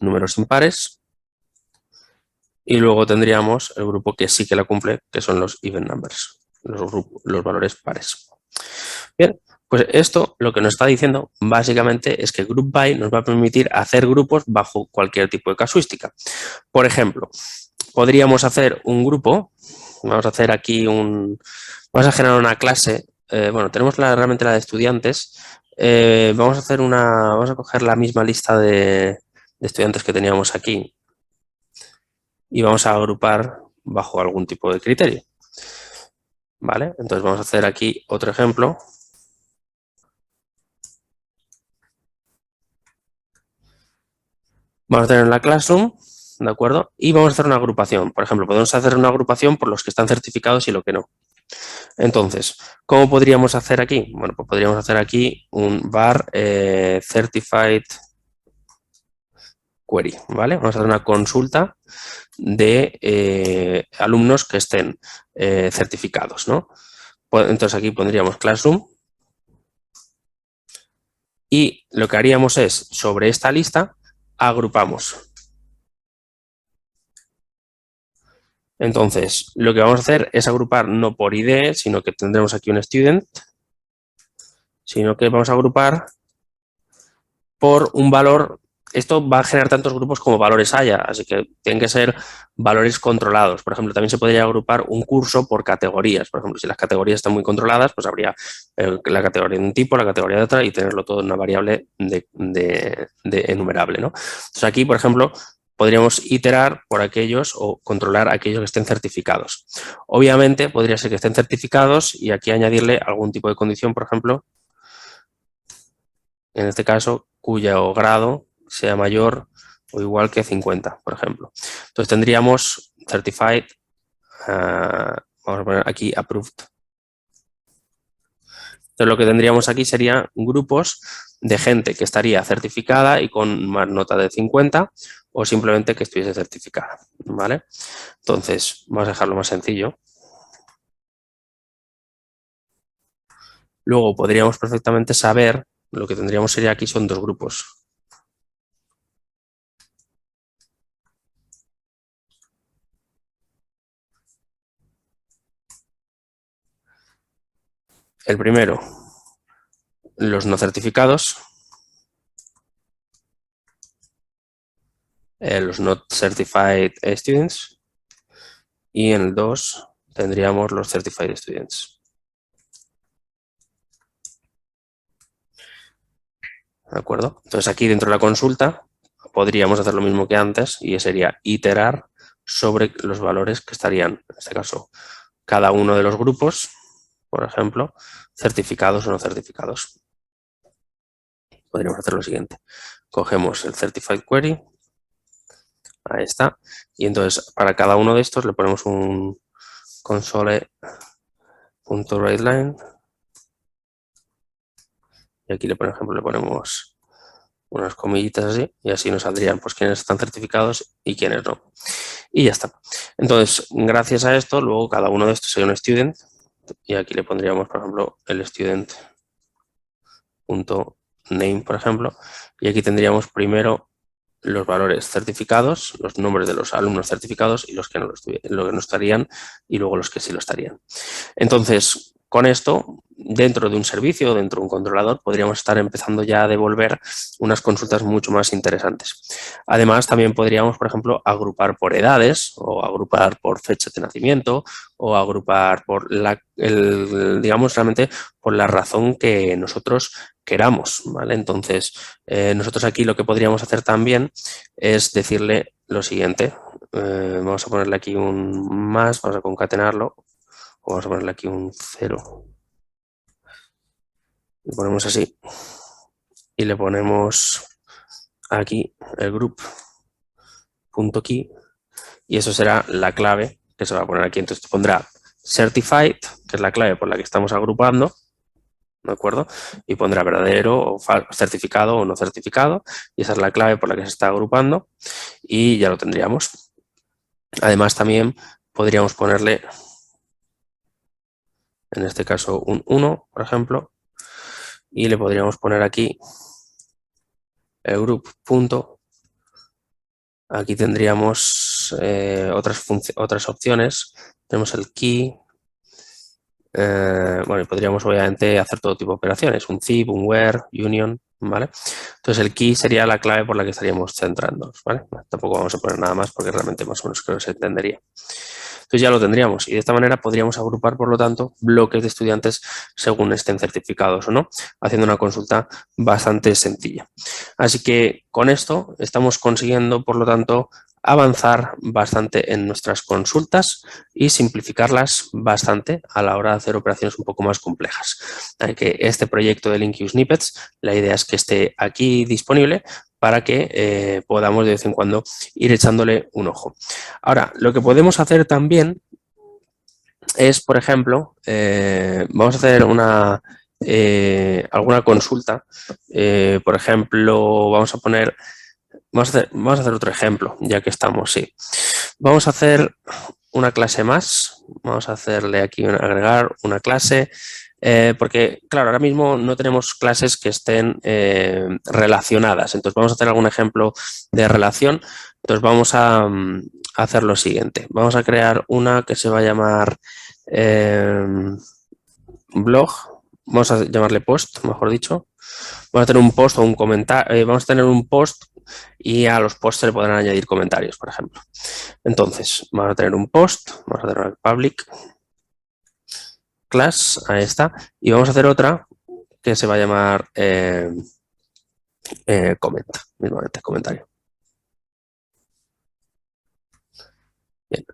números impares, y luego tendríamos el grupo que sí que la cumple, que son los even numbers, los valores pares. Bien, pues esto lo que nos está diciendo básicamente es que Group By nos va a permitir hacer grupos bajo cualquier tipo de casuística. Por ejemplo, podríamos hacer un grupo, vamos a hacer aquí vamos a generar una clase, bueno, tenemos realmente la de estudiantes, vamos a coger la misma lista de estudiantes que teníamos aquí y vamos a agrupar bajo algún tipo de criterio. ¿Vale? Entonces vamos a hacer aquí otro ejemplo. Vamos a tener la Classroom, ¿de acuerdo? Y vamos a hacer una agrupación. Por ejemplo, podemos hacer una agrupación por los que están certificados y lo que no. Entonces, ¿cómo podríamos hacer aquí? Bueno, pues podríamos hacer aquí un var certified query, ¿vale? Vamos a hacer una consulta de alumnos que estén certificados, ¿no? Entonces aquí pondríamos Classroom y lo que haríamos es, sobre esta lista, agrupamos. Entonces, lo que vamos a hacer es agrupar no por ID, sino que tendremos aquí un student, sino que vamos a agrupar por un valor. Esto va a generar tantos grupos como valores haya, así que tienen que ser valores controlados. Por ejemplo, también se podría agrupar un curso por categorías. Por ejemplo, si las categorías están muy controladas, pues habría la categoría de un tipo, la categoría de otra y tenerlo todo en una variable de enumerable, ¿no? Entonces aquí, por ejemplo, podríamos iterar por aquellos o controlar aquellos que estén certificados. Obviamente, podría ser que estén certificados y aquí añadirle algún tipo de condición, por ejemplo, en este caso, cuyo grado sea mayor o igual que 50, por ejemplo. Entonces tendríamos certified vamos a poner aquí approved. Entonces, lo que tendríamos aquí serían grupos de gente que estaría certificada y con más nota de 50 o simplemente que estuviese certificada, ¿vale? Entonces, vamos a dejarlo más sencillo. Luego podríamos perfectamente saber, lo que tendríamos sería aquí son dos grupos. El primero, los no certificados, los not certified students, y en el 2 tendríamos los certified students. ¿De acuerdo? Entonces aquí dentro de la consulta podríamos hacer lo mismo que antes y sería iterar sobre los valores que estarían, en este caso, cada uno de los grupos, por ejemplo, certificados o no certificados. Podríamos hacer lo siguiente. Cogemos el Certified Query, ahí está, y entonces para cada uno de estos le ponemos un console.writeLine y aquí, por ejemplo, le ponemos unas comillitas así y así nos saldrían pues quiénes están certificados y quiénes no. Y ya está. Entonces, gracias a esto, luego cada uno de estos sería un student y aquí le pondríamos, por ejemplo, el student.name, por ejemplo, y aquí tendríamos primero los valores certificados, los nombres de los alumnos certificados y los que no estarían y luego los que sí lo estarían. Entonces, con esto, dentro de un servicio, dentro de un controlador, podríamos estar empezando ya a devolver unas consultas mucho más interesantes. Además, también podríamos, por ejemplo, agrupar por edades o agrupar por fecha de nacimiento o agrupar por digamos, realmente por la razón que nosotros queramos, ¿vale? Entonces, nosotros aquí lo que podríamos hacer también es decirle lo siguiente. Vamos a ponerle aquí un más, vamos a concatenarlo. Vamos a ponerle aquí un 0. Le ponemos así. Y le ponemos aquí el group.key. Y eso será la clave que se va a poner aquí. Entonces pondrá certified, que es la clave por la que estamos agrupando. ¿De acuerdo? Y pondrá verdadero o certificado o no certificado. Y esa es la clave por la que se está agrupando. Y ya lo tendríamos. Además, también podríamos ponerle, en este caso, un 1, por ejemplo. Y le podríamos poner aquí el group. Aquí tendríamos otras opciones. Tenemos el key. Bueno, y podríamos obviamente hacer todo tipo de operaciones. Un zip, un where, union, ¿vale? Entonces el key sería la clave por la que estaríamos centrándonos, ¿vale? Tampoco vamos a poner nada más porque realmente más o menos creo que se entendería. Entonces ya lo tendríamos y de esta manera podríamos agrupar, por lo tanto, bloques de estudiantes según estén certificados o no, haciendo una consulta bastante sencilla. Así que con esto estamos consiguiendo, por lo tanto, avanzar bastante en nuestras consultas y simplificarlas bastante a la hora de hacer operaciones un poco más complejas. Que este proyecto de LinkU Snippets, la idea es que esté aquí disponible para que podamos de vez en cuando ir echándole un ojo. Ahora, lo que podemos hacer también es, por ejemplo, vamos a hacer alguna consulta. Por ejemplo, vamos a hacer otro ejemplo, ya que estamos, sí. Vamos a hacer una clase más. Vamos a hacerle aquí agregar una clase. Porque, claro, ahora mismo no tenemos clases que estén relacionadas. Entonces, vamos a hacer algún ejemplo de relación. Entonces, vamos a hacer lo siguiente. Vamos a crear una que se va a llamar blog. Vamos a llamarle post, mejor dicho. Vamos a tener un post o un comentario. Vamos a tener un post y a los posts se le podrán añadir comentarios, por ejemplo. Entonces, vamos a tener un post. Vamos a tener un public class, ahí está, y vamos a hacer otra que se va a llamar mismamente, comentario. Bien,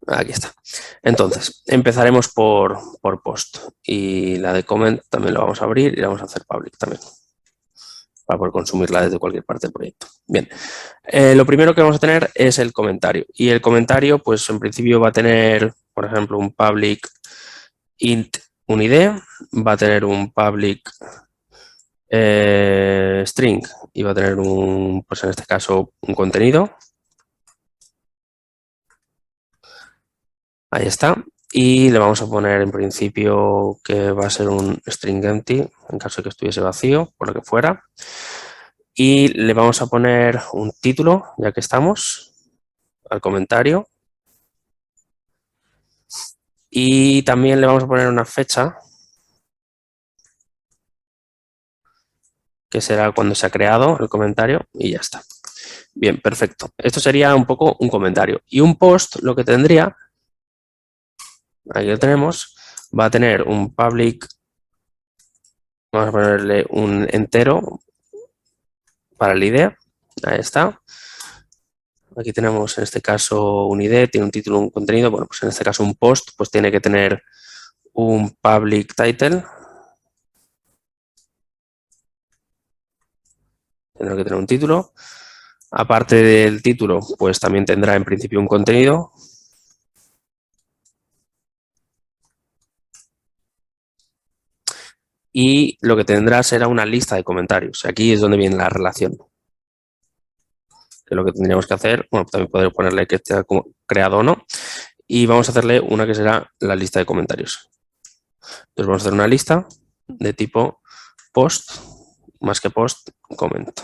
aquí está. Entonces, empezaremos por post y la de comment también lo vamos a abrir y la vamos a hacer public también para poder consumirla desde cualquier parte del proyecto. Bien, lo primero que vamos a tener es el comentario y el comentario pues en principio va a tener por ejemplo, un public int unid, va a tener un public string y va a tener un, pues en este caso, un contenido. Ahí está. Y le vamos a poner en principio que va a ser un string empty en caso de que estuviese vacío, por lo que fuera. Y le vamos a poner un título, ya que estamos, al comentario. Y también le vamos a poner una fecha, que será cuando se ha creado el comentario y ya está. Bien, perfecto. Esto sería un poco un comentario. Y un post lo que tendría, aquí lo tenemos, va a tener un public, vamos a ponerle un entero para la idea. Ahí está. Aquí tenemos en este caso un ID, tiene un título, un contenido. Bueno, pues en este caso un post, pues tiene que tener un public title. Tendrá que tener un título. Aparte del título, pues también tendrá en principio un contenido. Y lo que tendrá será una lista de comentarios. Aquí es donde viene la relación. Que lo que tendríamos que hacer, bueno, también poder ponerle que esté creado o no. Y vamos a hacerle una que será la lista de comentarios. Entonces vamos a hacer una lista de tipo post, más que post, comment.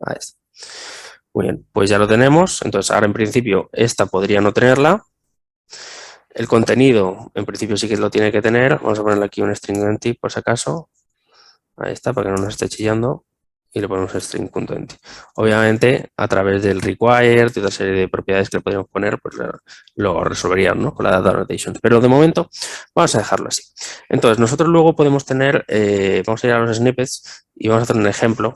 Ahí está. Muy bien, pues ya lo tenemos. Entonces ahora en principio esta podría no tenerla. El contenido en principio sí que lo tiene que tener. Vamos a ponerle aquí un string empty por si acaso. Ahí está, para que no nos esté chillando. Y le ponemos string.empty. Obviamente, a través del required y otra serie de propiedades que le podríamos poner, pues lo resolverían, ¿no? Con la data annotation. Pero de momento vamos a dejarlo así. Entonces, nosotros luego podemos tener, vamos a ir a los snippets y vamos a hacer un ejemplo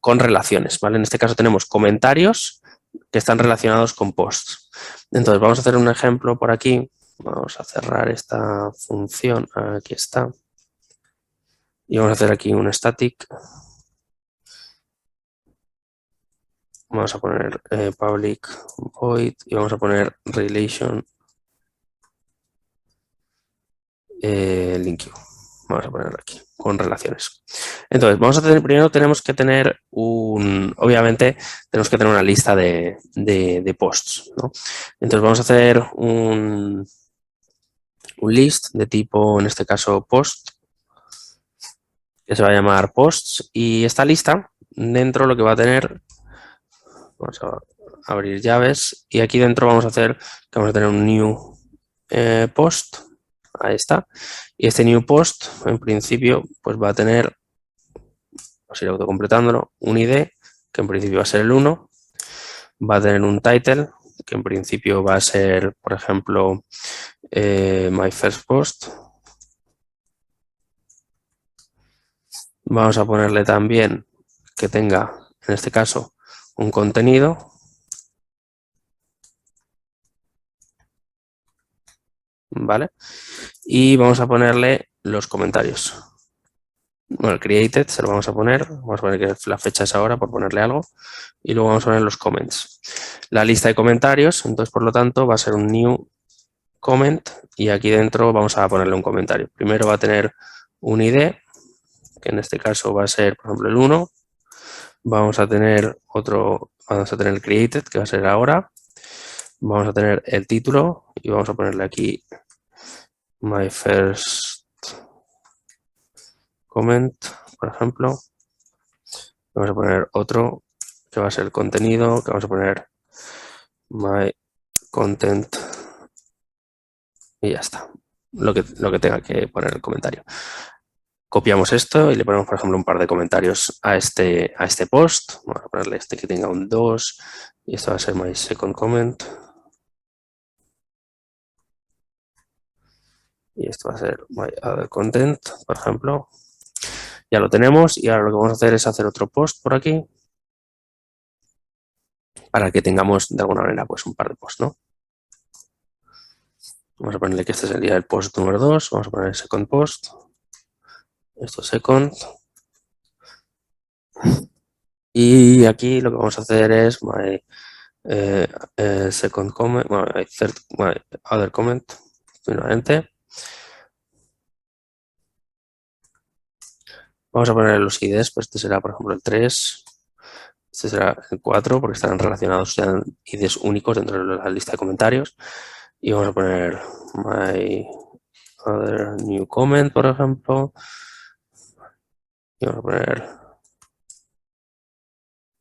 con relaciones, ¿vale? En este caso tenemos comentarios que están relacionados con posts. Entonces, vamos a hacer un ejemplo por aquí. Vamos a cerrar esta función. Aquí está. Y vamos a hacer aquí un static. Vamos a poner public void y vamos a poner relation link you. Vamos a ponerlo aquí con relaciones. Entonces, vamos a tener, primero tenemos que tener obviamente tenemos que tener una lista de posts, ¿no? Entonces vamos a hacer un list de tipo, en este caso, post, que se va a llamar posts, y esta lista dentro lo que va a tener, vamos a abrir llaves, y aquí dentro vamos a hacer que vamos a tener un new post, ahí está, y este new post en principio pues va a tener, vamos a ir autocompletándolo, un ID que en principio va a ser el 1, va a tener un title que en principio va a ser, por ejemplo, my first post. Vamos a ponerle también que tenga, en este caso, un contenido. ¿Vale? Y vamos a ponerle los comentarios. Bueno, el created se lo vamos a poner que la fecha es ahora por ponerle algo. Y luego vamos a poner los comments. La lista de comentarios, entonces por lo tanto va a ser un new comment y aquí dentro vamos a ponerle un comentario. Primero va a tener un ID, que en este caso va a ser, por ejemplo, el 1. Vamos a tener el created, que va a ser ahora. Vamos a tener el título y vamos a ponerle aquí my first comment, por ejemplo. Vamos a poner otro que va a ser el contenido, que vamos a poner my content y ya está. Lo que tenga que poner el comentario. Copiamos esto y le ponemos, por ejemplo, un par de comentarios a este post. Vamos a ponerle este que tenga un 2 y esto va a ser my second comment. Y esto va a ser my other content, por ejemplo. Ya lo tenemos y ahora lo que vamos a hacer es hacer otro post por aquí para que tengamos de alguna manera pues un par de posts, ¿no? Vamos a ponerle que este sería el post número 2, vamos a poner el second post, esto second, Y aquí lo que vamos a hacer es my, second comment, my other comment, nuevamente. Vamos a poner los IDs, pues este será por ejemplo el 3, este será el 4 porque estarán relacionados, sean IDs únicos dentro de la lista de comentarios. Y vamos a poner my other new comment, por ejemplo. Y vamos a poner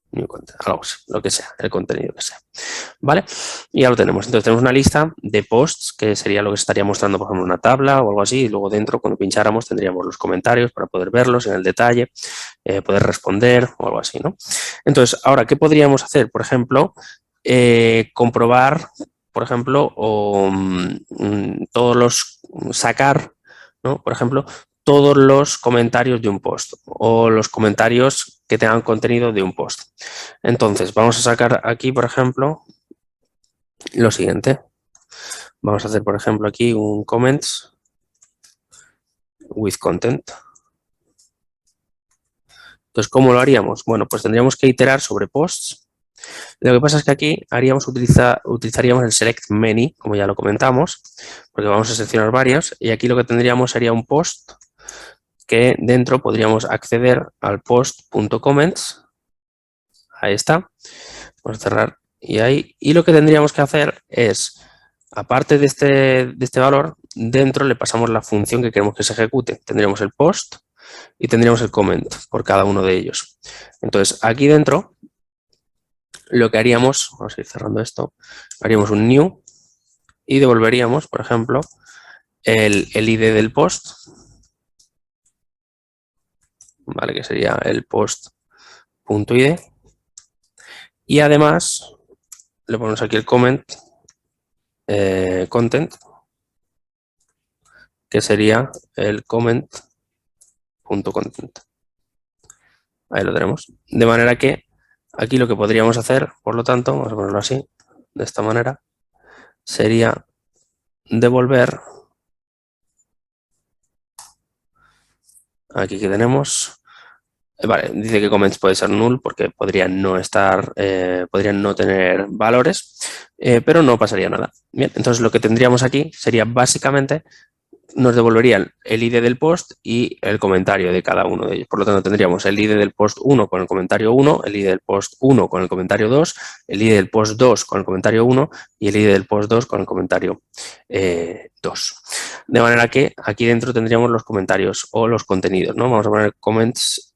new content, algo así, lo que sea, el contenido que sea. ¿Vale? Y ya lo tenemos. Entonces tenemos una lista de posts que sería lo que estaría mostrando, por ejemplo, una tabla o algo así. Y luego dentro, cuando pincháramos, tendríamos los comentarios para poder verlos en el detalle, poder responder o algo así, ¿no? Entonces, ahora, ¿qué podríamos hacer? Por ejemplo, comprobar, por ejemplo, o todos los, sacar, ¿no? Por ejemplo, todos los comentarios de un post o los comentarios que tengan contenido de un post. Entonces, vamos a sacar aquí, por ejemplo, lo siguiente. Vamos a hacer, por ejemplo, aquí un comments with content. Entonces, ¿cómo lo haríamos? Bueno, pues tendríamos que iterar sobre posts. Lo que pasa es que aquí utilizaríamos el select many, como ya lo comentamos, porque vamos a seleccionar varios, y aquí lo que tendríamos sería un post que dentro podríamos acceder al post.comments. Ahí está. Vamos a cerrar y ahí. Y lo que tendríamos que hacer es, aparte de este valor, dentro le pasamos la función que queremos que se ejecute. Tendríamos el post y tendríamos el comment por cada uno de ellos. Entonces, aquí dentro, lo que haríamos, vamos a ir cerrando esto, haríamos un new y devolveríamos, por ejemplo, el ID del post, ¿vale? Que sería el post.id. Y además, le ponemos aquí el comment, content, que sería el comment.content. Ahí lo tenemos. De manera que aquí lo que podríamos hacer, por lo tanto, vamos a ponerlo así, de esta manera, sería devolver, aquí que tenemos, vale, dice que comments puede ser null porque podrían no estar, podrían no tener valores, pero no pasaría nada. Bien, entonces lo que tendríamos aquí sería básicamente, nos devolverían el ID del post y el comentario de cada uno de ellos. Por lo tanto, tendríamos el ID del post 1 con el comentario 1, el ID del post 1 con el comentario 2, el ID del post 2 con el comentario 1 y el ID del post 2 con el comentario 2. De manera que aquí dentro tendríamos los comentarios o los contenidos, ¿no? Vamos a poner comments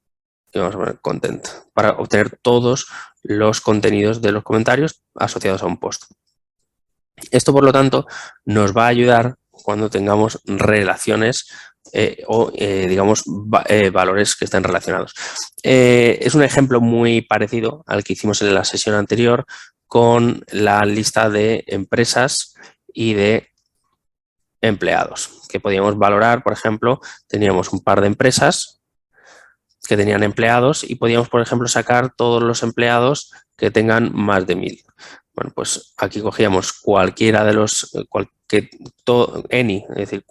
y vamos a poner content para obtener todos los contenidos de los comentarios asociados a un post. Esto, por lo tanto, nos va a ayudar cuando tengamos relaciones digamos, valores que estén relacionados. Es un ejemplo muy parecido al que hicimos en la sesión anterior con la lista de empresas y de empleados, que podíamos valorar, por ejemplo, teníamos un par de empresas que tenían empleados y podíamos, por ejemplo, sacar todos los empleados que tengan más de 1000. Bueno, pues aquí cogíamos cualquiera de los, any, es decir,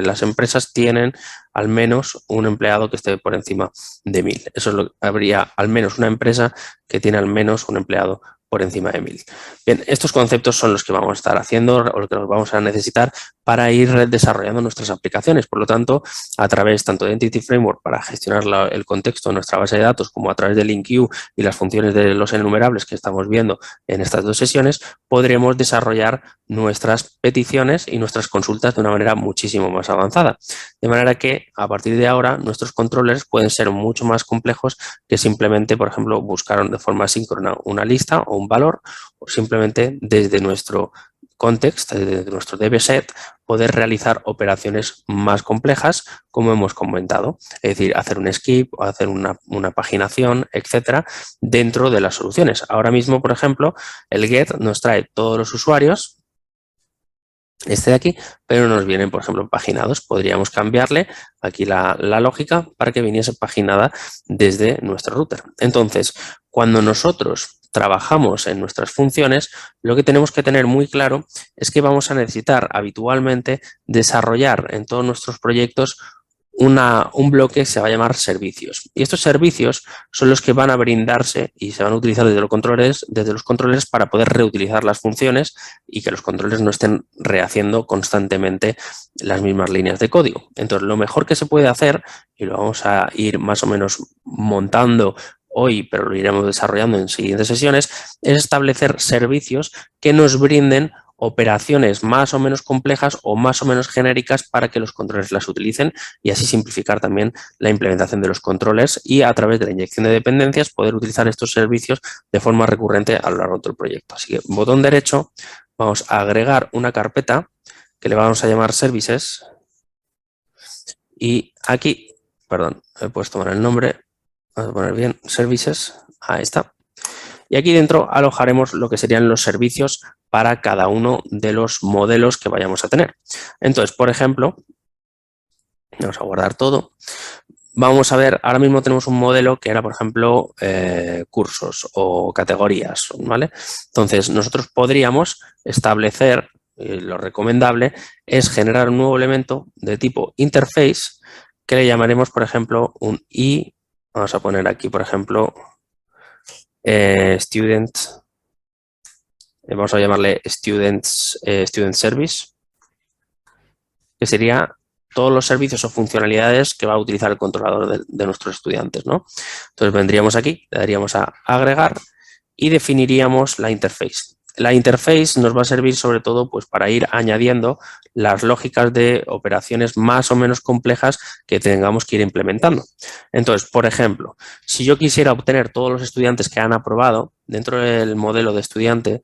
las empresas tienen al menos un empleado que esté por encima de 1000. Eso es habría al menos una empresa que tiene al menos un empleado por encima de 1000. Bien, estos conceptos son los que vamos a estar haciendo o los que nos vamos a necesitar para ir desarrollando nuestras aplicaciones. Por lo tanto, a través tanto de Entity Framework para gestionar el contexto de nuestra base de datos como a través de LinkU y las funciones de los enumerables que estamos viendo en estas dos sesiones, podremos desarrollar nuestras peticiones y nuestras consultas de una manera muchísimo más avanzada. De manera que a partir de ahora nuestros controllers pueden ser mucho más complejos que simplemente, por ejemplo, buscar de forma síncrona una lista o un valor o simplemente desde nuestro context, desde nuestro DBSet, poder realizar operaciones más complejas, como hemos comentado, es decir, hacer un skip o hacer una paginación, etcétera, dentro de las soluciones. Ahora mismo, por ejemplo, el get nos trae todos los usuarios, este de aquí, pero nos vienen, por ejemplo, paginados. Podríamos cambiarle aquí la lógica para que viniese paginada desde nuestro router. Entonces, cuando nosotros trabajamos en nuestras funciones, lo que tenemos que tener muy claro es que vamos a necesitar habitualmente desarrollar en todos nuestros proyectos un bloque se va a llamar servicios. Y estos servicios son los que van a brindarse y se van a utilizar desde los controles para poder reutilizar las funciones y que los controles no estén rehaciendo constantemente las mismas líneas de código. Entonces, lo mejor que se puede hacer, y lo vamos a ir más o menos montando hoy, pero lo iremos desarrollando en siguientes sesiones, es establecer servicios que nos brinden operaciones más o menos complejas o más o menos genéricas para que los controles las utilicen y así simplificar también la implementación de los controles y a través de la inyección de dependencias poder utilizar estos servicios de forma recurrente a lo largo del proyecto. Así que botón derecho, vamos a agregar una carpeta que le vamos a llamar Services y aquí, perdón, he puesto mal el nombre, vamos a poner bien Services, ahí está. Y aquí dentro alojaremos lo que serían los servicios para cada uno de los modelos que vayamos a tener. Entonces, por ejemplo, vamos a guardar todo. Vamos a ver, ahora mismo tenemos un modelo que era, por ejemplo, cursos o categorías, ¿vale? Entonces, nosotros podríamos establecer, lo recomendable es generar un nuevo elemento de tipo interface que le llamaremos, por ejemplo, un i. Vamos a poner aquí, por ejemplo, student. Vamos a llamarle student service, que sería todos los servicios o funcionalidades que va a utilizar el controlador de nuestros estudiantes, ¿no? Entonces vendríamos aquí, le daríamos a agregar y definiríamos la interface. La interface nos va a servir sobre todo pues, para ir añadiendo las lógicas de operaciones más o menos complejas que tengamos que ir implementando. Entonces, por ejemplo, si yo quisiera obtener todos los estudiantes que han aprobado, dentro del modelo de estudiante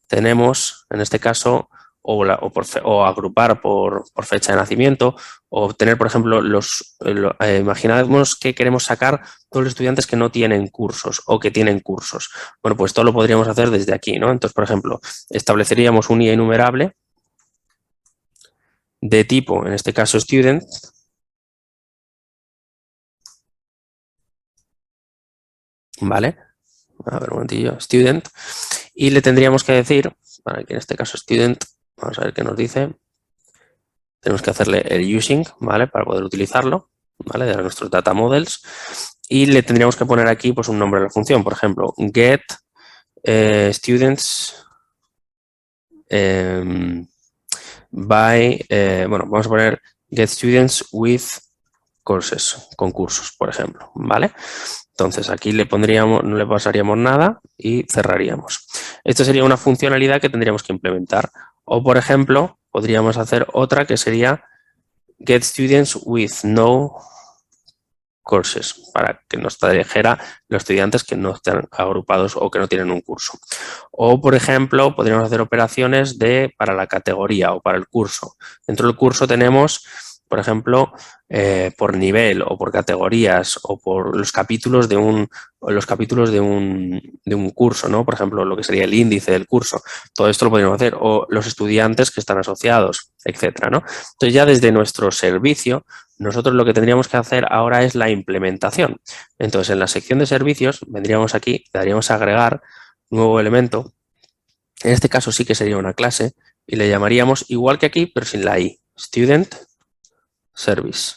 tenemos, en este caso, o agrupar por fecha de nacimiento, o obtener, por ejemplo, imaginemos que queremos sacar todos los estudiantes que no tienen cursos o que tienen cursos. Bueno, pues todo lo podríamos hacer desde aquí, ¿no? Entonces, por ejemplo, estableceríamos un IA enumerable de tipo, en este caso, student, ¿vale? A ver, un momentillo, student, y le tendríamos que decir, para que en este caso student, vamos a ver qué nos dice. Tenemos que hacerle el using, ¿vale? Para poder utilizarlo, ¿vale? De nuestros data models. Y le tendríamos que poner aquí pues, un nombre de la función. Por ejemplo, get students by, bueno, vamos a poner get students with courses, con cursos, por ejemplo, ¿vale? Entonces aquí le pondríamos, no le pasaríamos nada y cerraríamos. Esto sería una funcionalidad que tendríamos que implementar. O, por ejemplo, podríamos hacer otra que sería get students with no courses, para que nos trajera los estudiantes que no están agrupados o que no tienen un curso. O, por ejemplo, podríamos hacer operaciones para la categoría o para el curso. Dentro del curso tenemos, por ejemplo, por nivel o por categorías o por los capítulos de un curso, ¿no? Por ejemplo, lo que sería el índice del curso. Todo esto lo podríamos hacer. O los estudiantes que están asociados, etcétera, ¿no? Entonces, ya desde nuestro servicio, nosotros lo que tendríamos que hacer ahora es la implementación. Entonces, en la sección de servicios, vendríamos aquí, le daríamos a agregar nuevo elemento. En este caso sí que sería una clase y le llamaríamos igual que aquí, pero sin la i, student service.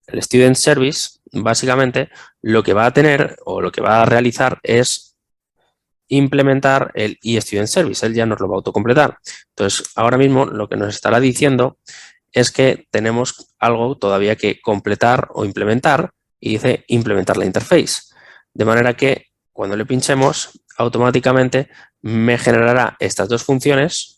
El student service, básicamente, lo que va a tener o lo que va a realizar es implementar el eStudent Service. Él ya nos lo va a autocompletar. Entonces, ahora mismo lo que nos estará diciendo es que tenemos algo todavía que completar o implementar y dice implementar la interface. De manera que cuando le pinchemos, automáticamente me generará estas dos funciones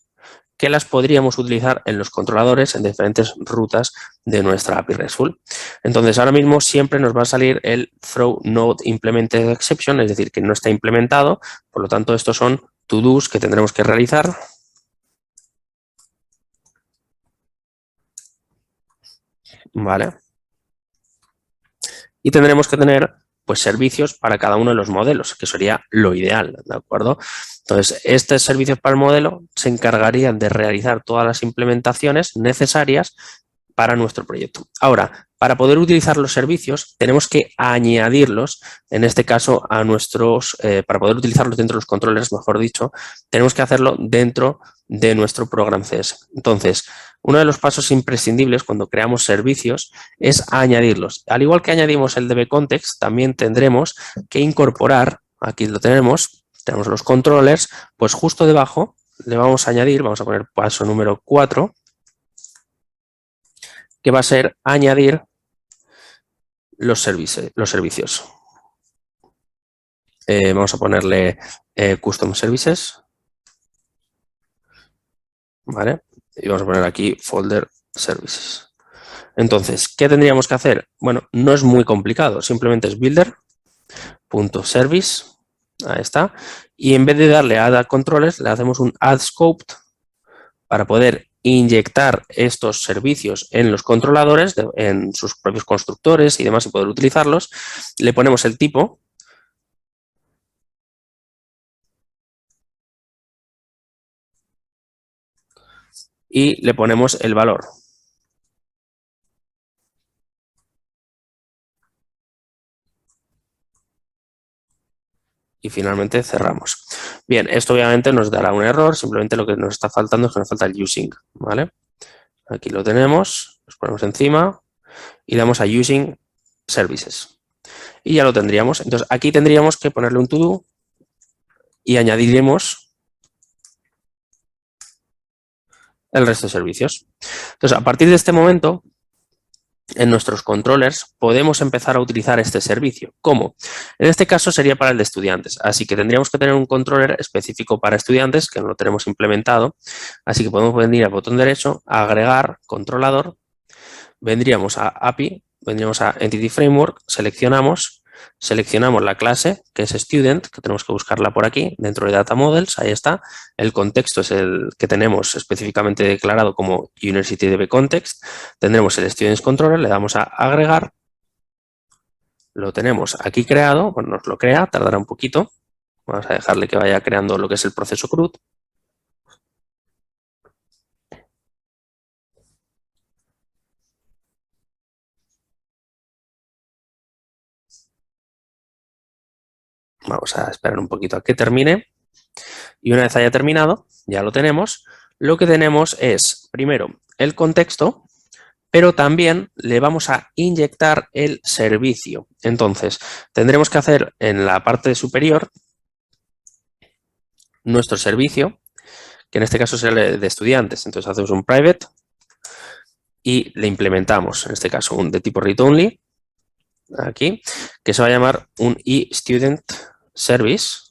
que las podríamos utilizar en los controladores en diferentes rutas de nuestra API RESTful. Entonces, ahora mismo siempre nos va a salir el throw not implemented exception, es decir, que no está implementado. Por lo tanto, estos son to-dos que tendremos que realizar. ¿Vale? Y tendremos que tener pues, servicios para cada uno de los modelos, que sería lo ideal, ¿de acuerdo? Entonces, estos servicios para el modelo se encargarían de realizar todas las implementaciones necesarias para nuestro proyecto. Ahora, para poder utilizar los servicios, tenemos que añadirlos, en este caso, a para poder utilizarlos dentro de los controles, mejor dicho, tenemos que hacerlo dentro de nuestro programa CS. Entonces, uno de los pasos imprescindibles cuando creamos servicios es añadirlos. Al igual que añadimos el dbContext, también tendremos que incorporar, aquí lo tenemos los controllers, pues justo debajo le vamos a añadir, vamos a poner paso número 4, que va a ser añadir los servicios. Vamos a ponerle Custom Services, ¿vale? Y vamos a poner aquí Folder Services. Entonces, ¿qué tendríamos que hacer? Bueno, no es muy complicado, simplemente es builder.service, ahí está, y en vez de darle add controles, le hacemos un add scoped para poder inyectar estos servicios en los controladores, en sus propios constructores y demás, y poder utilizarlos. Le ponemos el tipo y le ponemos el valor. Y finalmente cerramos. Bien, esto obviamente nos dará un error, simplemente lo que nos está faltando es que nos falta el using, ¿vale? Aquí lo tenemos, nos ponemos encima y le damos a using services. Y ya lo tendríamos. Entonces aquí tendríamos que ponerle un to-do y añadiremos el resto de servicios. Entonces, a partir de este momento, en nuestros controllers podemos empezar a utilizar este servicio. ¿Cómo? En este caso sería para el de estudiantes, así que tendríamos que tener un controller específico para estudiantes, que no lo tenemos implementado, así que podemos venir al botón derecho, a agregar controlador, vendríamos a API, vendríamos a Entity Framework, seleccionamos la clase, que es Student, que tenemos que buscarla por aquí, dentro de Data Models, ahí está. El contexto es el que tenemos específicamente declarado como University DB Context. Tendremos el Students Controller, le damos a agregar. Lo tenemos aquí creado, bueno, nos lo crea, tardará un poquito. Vamos a dejarle que vaya creando lo que es el proceso CRUD. Vamos a esperar un poquito a que termine. Y una vez haya terminado, ya lo tenemos. Lo que tenemos es, primero, el contexto, pero también le vamos a inyectar el servicio. Entonces, tendremos que hacer en la parte superior nuestro servicio, que en este caso es el de estudiantes. Entonces, hacemos un private y le implementamos, en este caso, un de tipo read-only, aquí, que se va a llamar un eStudent Service.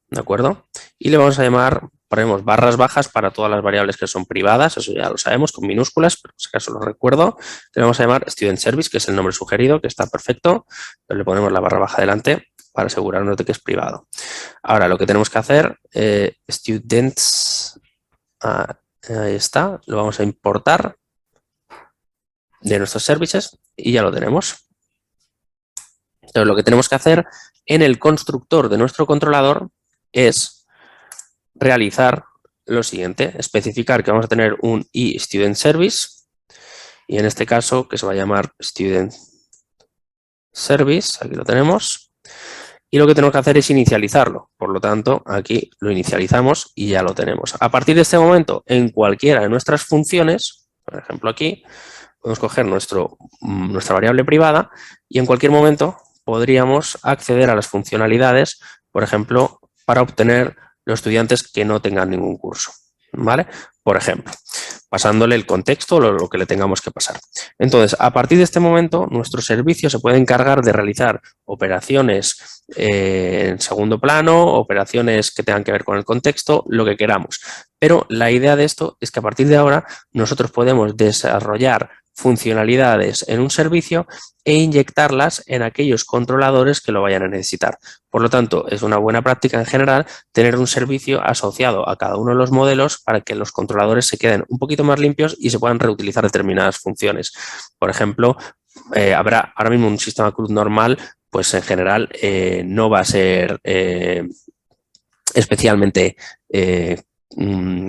¿De acuerdo? Y le vamos a llamar, ponemos barras bajas para todas las variables que son privadas, eso ya lo sabemos, con minúsculas, pero por si acaso lo recuerdo. Le vamos a llamar Student Service, que es el nombre sugerido, que está perfecto, pero le ponemos la barra baja delante para asegurarnos de que es privado. Ahora, lo que tenemos que hacer, Students, ahí está, lo vamos a importar de nuestros services y ya lo tenemos. Entonces, lo que tenemos que hacer en el constructor de nuestro controlador es realizar lo siguiente, especificar que vamos a tener un eStudent Service y en este caso que se va a llamar Student Service, aquí lo tenemos, y lo que tenemos que hacer es inicializarlo, por lo tanto aquí lo inicializamos y ya lo tenemos. A partir de este momento, en cualquiera de nuestras funciones, por ejemplo aquí, podemos coger nuestra variable privada y en cualquier momento podríamos acceder a las funcionalidades, por ejemplo, para obtener los estudiantes que no tengan ningún curso, ¿vale? Por ejemplo, pasándole el contexto o lo que le tengamos que pasar. Entonces, a partir de este momento, nuestro servicio se puede encargar de realizar operaciones en segundo plano, operaciones que tengan que ver con el contexto, lo que queramos. Pero la idea de esto es que a partir de ahora nosotros podemos desarrollar funcionalidades en un servicio e inyectarlas en aquellos controladores que lo vayan a necesitar. Por lo tanto, es una buena práctica en general tener un servicio asociado a cada uno de los modelos para que los controladores se queden un poquito más limpios y se puedan reutilizar determinadas funciones. Por ejemplo, habrá ahora mismo un sistema CRUD normal, pues en general no va a ser especialmente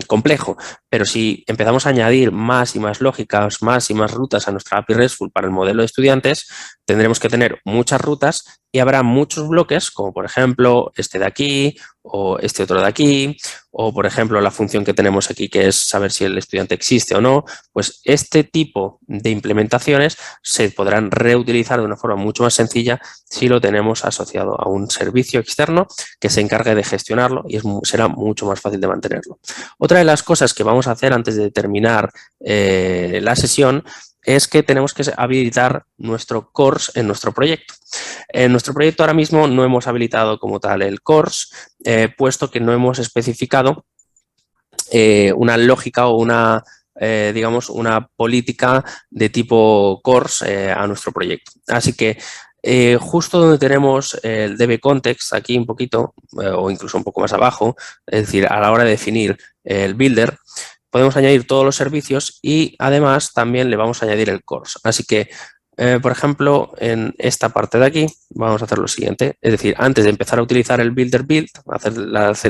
complejo, pero si empezamos a añadir más y más lógicas, más y más rutas a nuestra API RESTful para el modelo de estudiantes, tendremos que tener muchas rutas y habrá muchos bloques, como por ejemplo este de aquí o este otro de aquí, o por ejemplo la función que tenemos aquí que es saber si el estudiante existe o no. Pues este tipo de implementaciones se podrán reutilizar de una forma mucho más sencilla si lo tenemos asociado a un servicio externo que se encargue de gestionarlo y será mucho más fácil de mantenerlo. Otra de las cosas que vamos a hacer antes de terminar la sesión es que tenemos que habilitar nuestro course en nuestro proyecto. En nuestro proyecto ahora mismo no hemos habilitado como tal el course, puesto que no hemos especificado una lógica o una, digamos, una política de tipo course a nuestro proyecto. Así que justo donde tenemos el DB Context, aquí un poquito, o incluso un poco más abajo, es decir, a la hora de definir el builder, podemos añadir todos los servicios y además también le vamos a añadir el course. Así que, por ejemplo, en esta parte de aquí vamos a hacer lo siguiente. Es decir, antes de empezar a utilizar el builder build,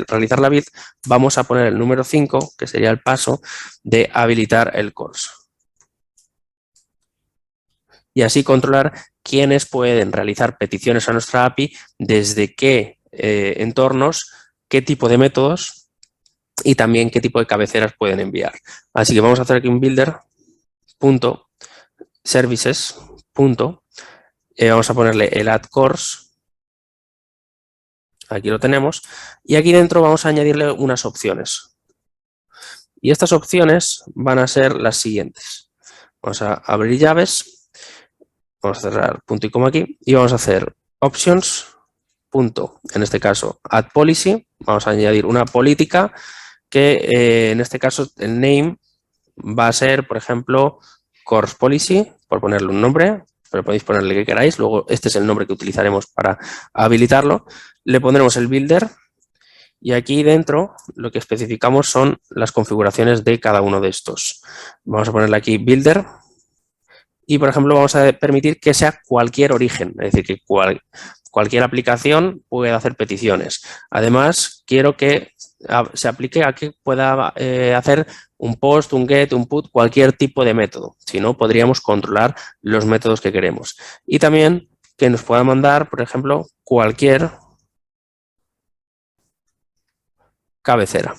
realizar la build, vamos a poner el número 5, que sería el paso de habilitar el course. Y así controlar quiénes pueden realizar peticiones a nuestra API, desde qué entornos, qué tipo de métodos y también qué tipo de cabeceras pueden enviar. Así que vamos a hacer aquí un builder.services. Vamos a ponerle el add course. Aquí lo tenemos. Y aquí dentro vamos a añadirle unas opciones. Y estas opciones van a ser las siguientes. Vamos a abrir llaves. Vamos a cerrar punto y coma aquí. Y vamos a hacer options. Punto, en este caso, add policy. Vamos a añadir una política que en este caso el name va a ser, por ejemplo, course policy, por ponerle un nombre, pero podéis ponerle que queráis. Luego este es el nombre que utilizaremos para habilitarlo. Le pondremos el builder y aquí dentro lo que especificamos son las configuraciones de cada uno de estos. Vamos a ponerle aquí builder y, por ejemplo, vamos a permitir que sea cualquier origen, es decir, que cualquier aplicación puede hacer peticiones. Además, quiero que se aplique a que pueda hacer un post, un get, un put, cualquier tipo de método. Si no, podríamos controlar los métodos que queremos. Y también que nos pueda mandar, por ejemplo, cualquier cabecera.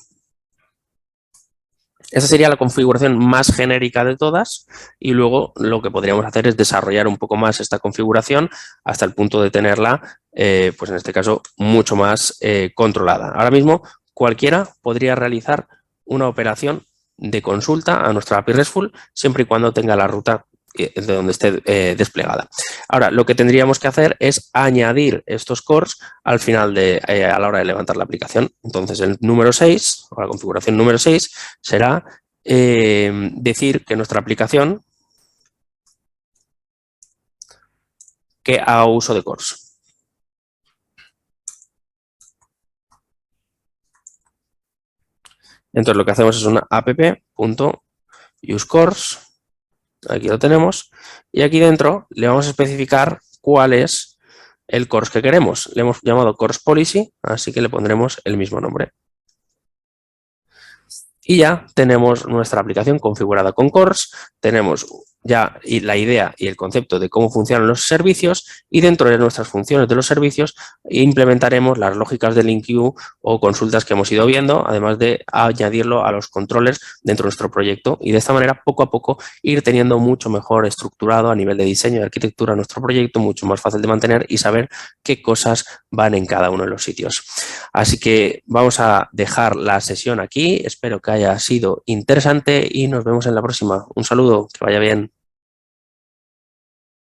Esa sería la configuración más genérica de todas y luego lo que podríamos hacer es desarrollar un poco más esta configuración hasta el punto de tenerla, pues en este caso, mucho más controlada. Ahora mismo cualquiera podría realizar una operación de consulta a nuestra API RESTful siempre y cuando tenga la ruta de donde esté desplegada. Ahora, lo que tendríamos que hacer es añadir estos cores al final a la hora de levantar la aplicación. Entonces, el número 6, o la configuración número 6, será decir que nuestra aplicación que haga uso de cores. Entonces, lo que hacemos es una app.useCourse. Aquí lo tenemos. Y aquí dentro le vamos a especificar cuál es el course que queremos. Le hemos llamado course policy, así que le pondremos el mismo nombre. Y ya tenemos nuestra aplicación configurada con cores, tenemos ya la idea y el concepto de cómo funcionan los servicios y dentro de nuestras funciones de los servicios implementaremos las lógicas de link queue o consultas que hemos ido viendo, además de añadirlo a los controles dentro de nuestro proyecto y de esta manera poco a poco ir teniendo mucho mejor estructurado a nivel de diseño y arquitectura nuestro proyecto, mucho más fácil de mantener y saber qué cosas van en cada uno de los sitios. Así que vamos a dejar la sesión aquí, espero que haya sido interesante y nos vemos en la próxima. Un saludo, que vaya bien.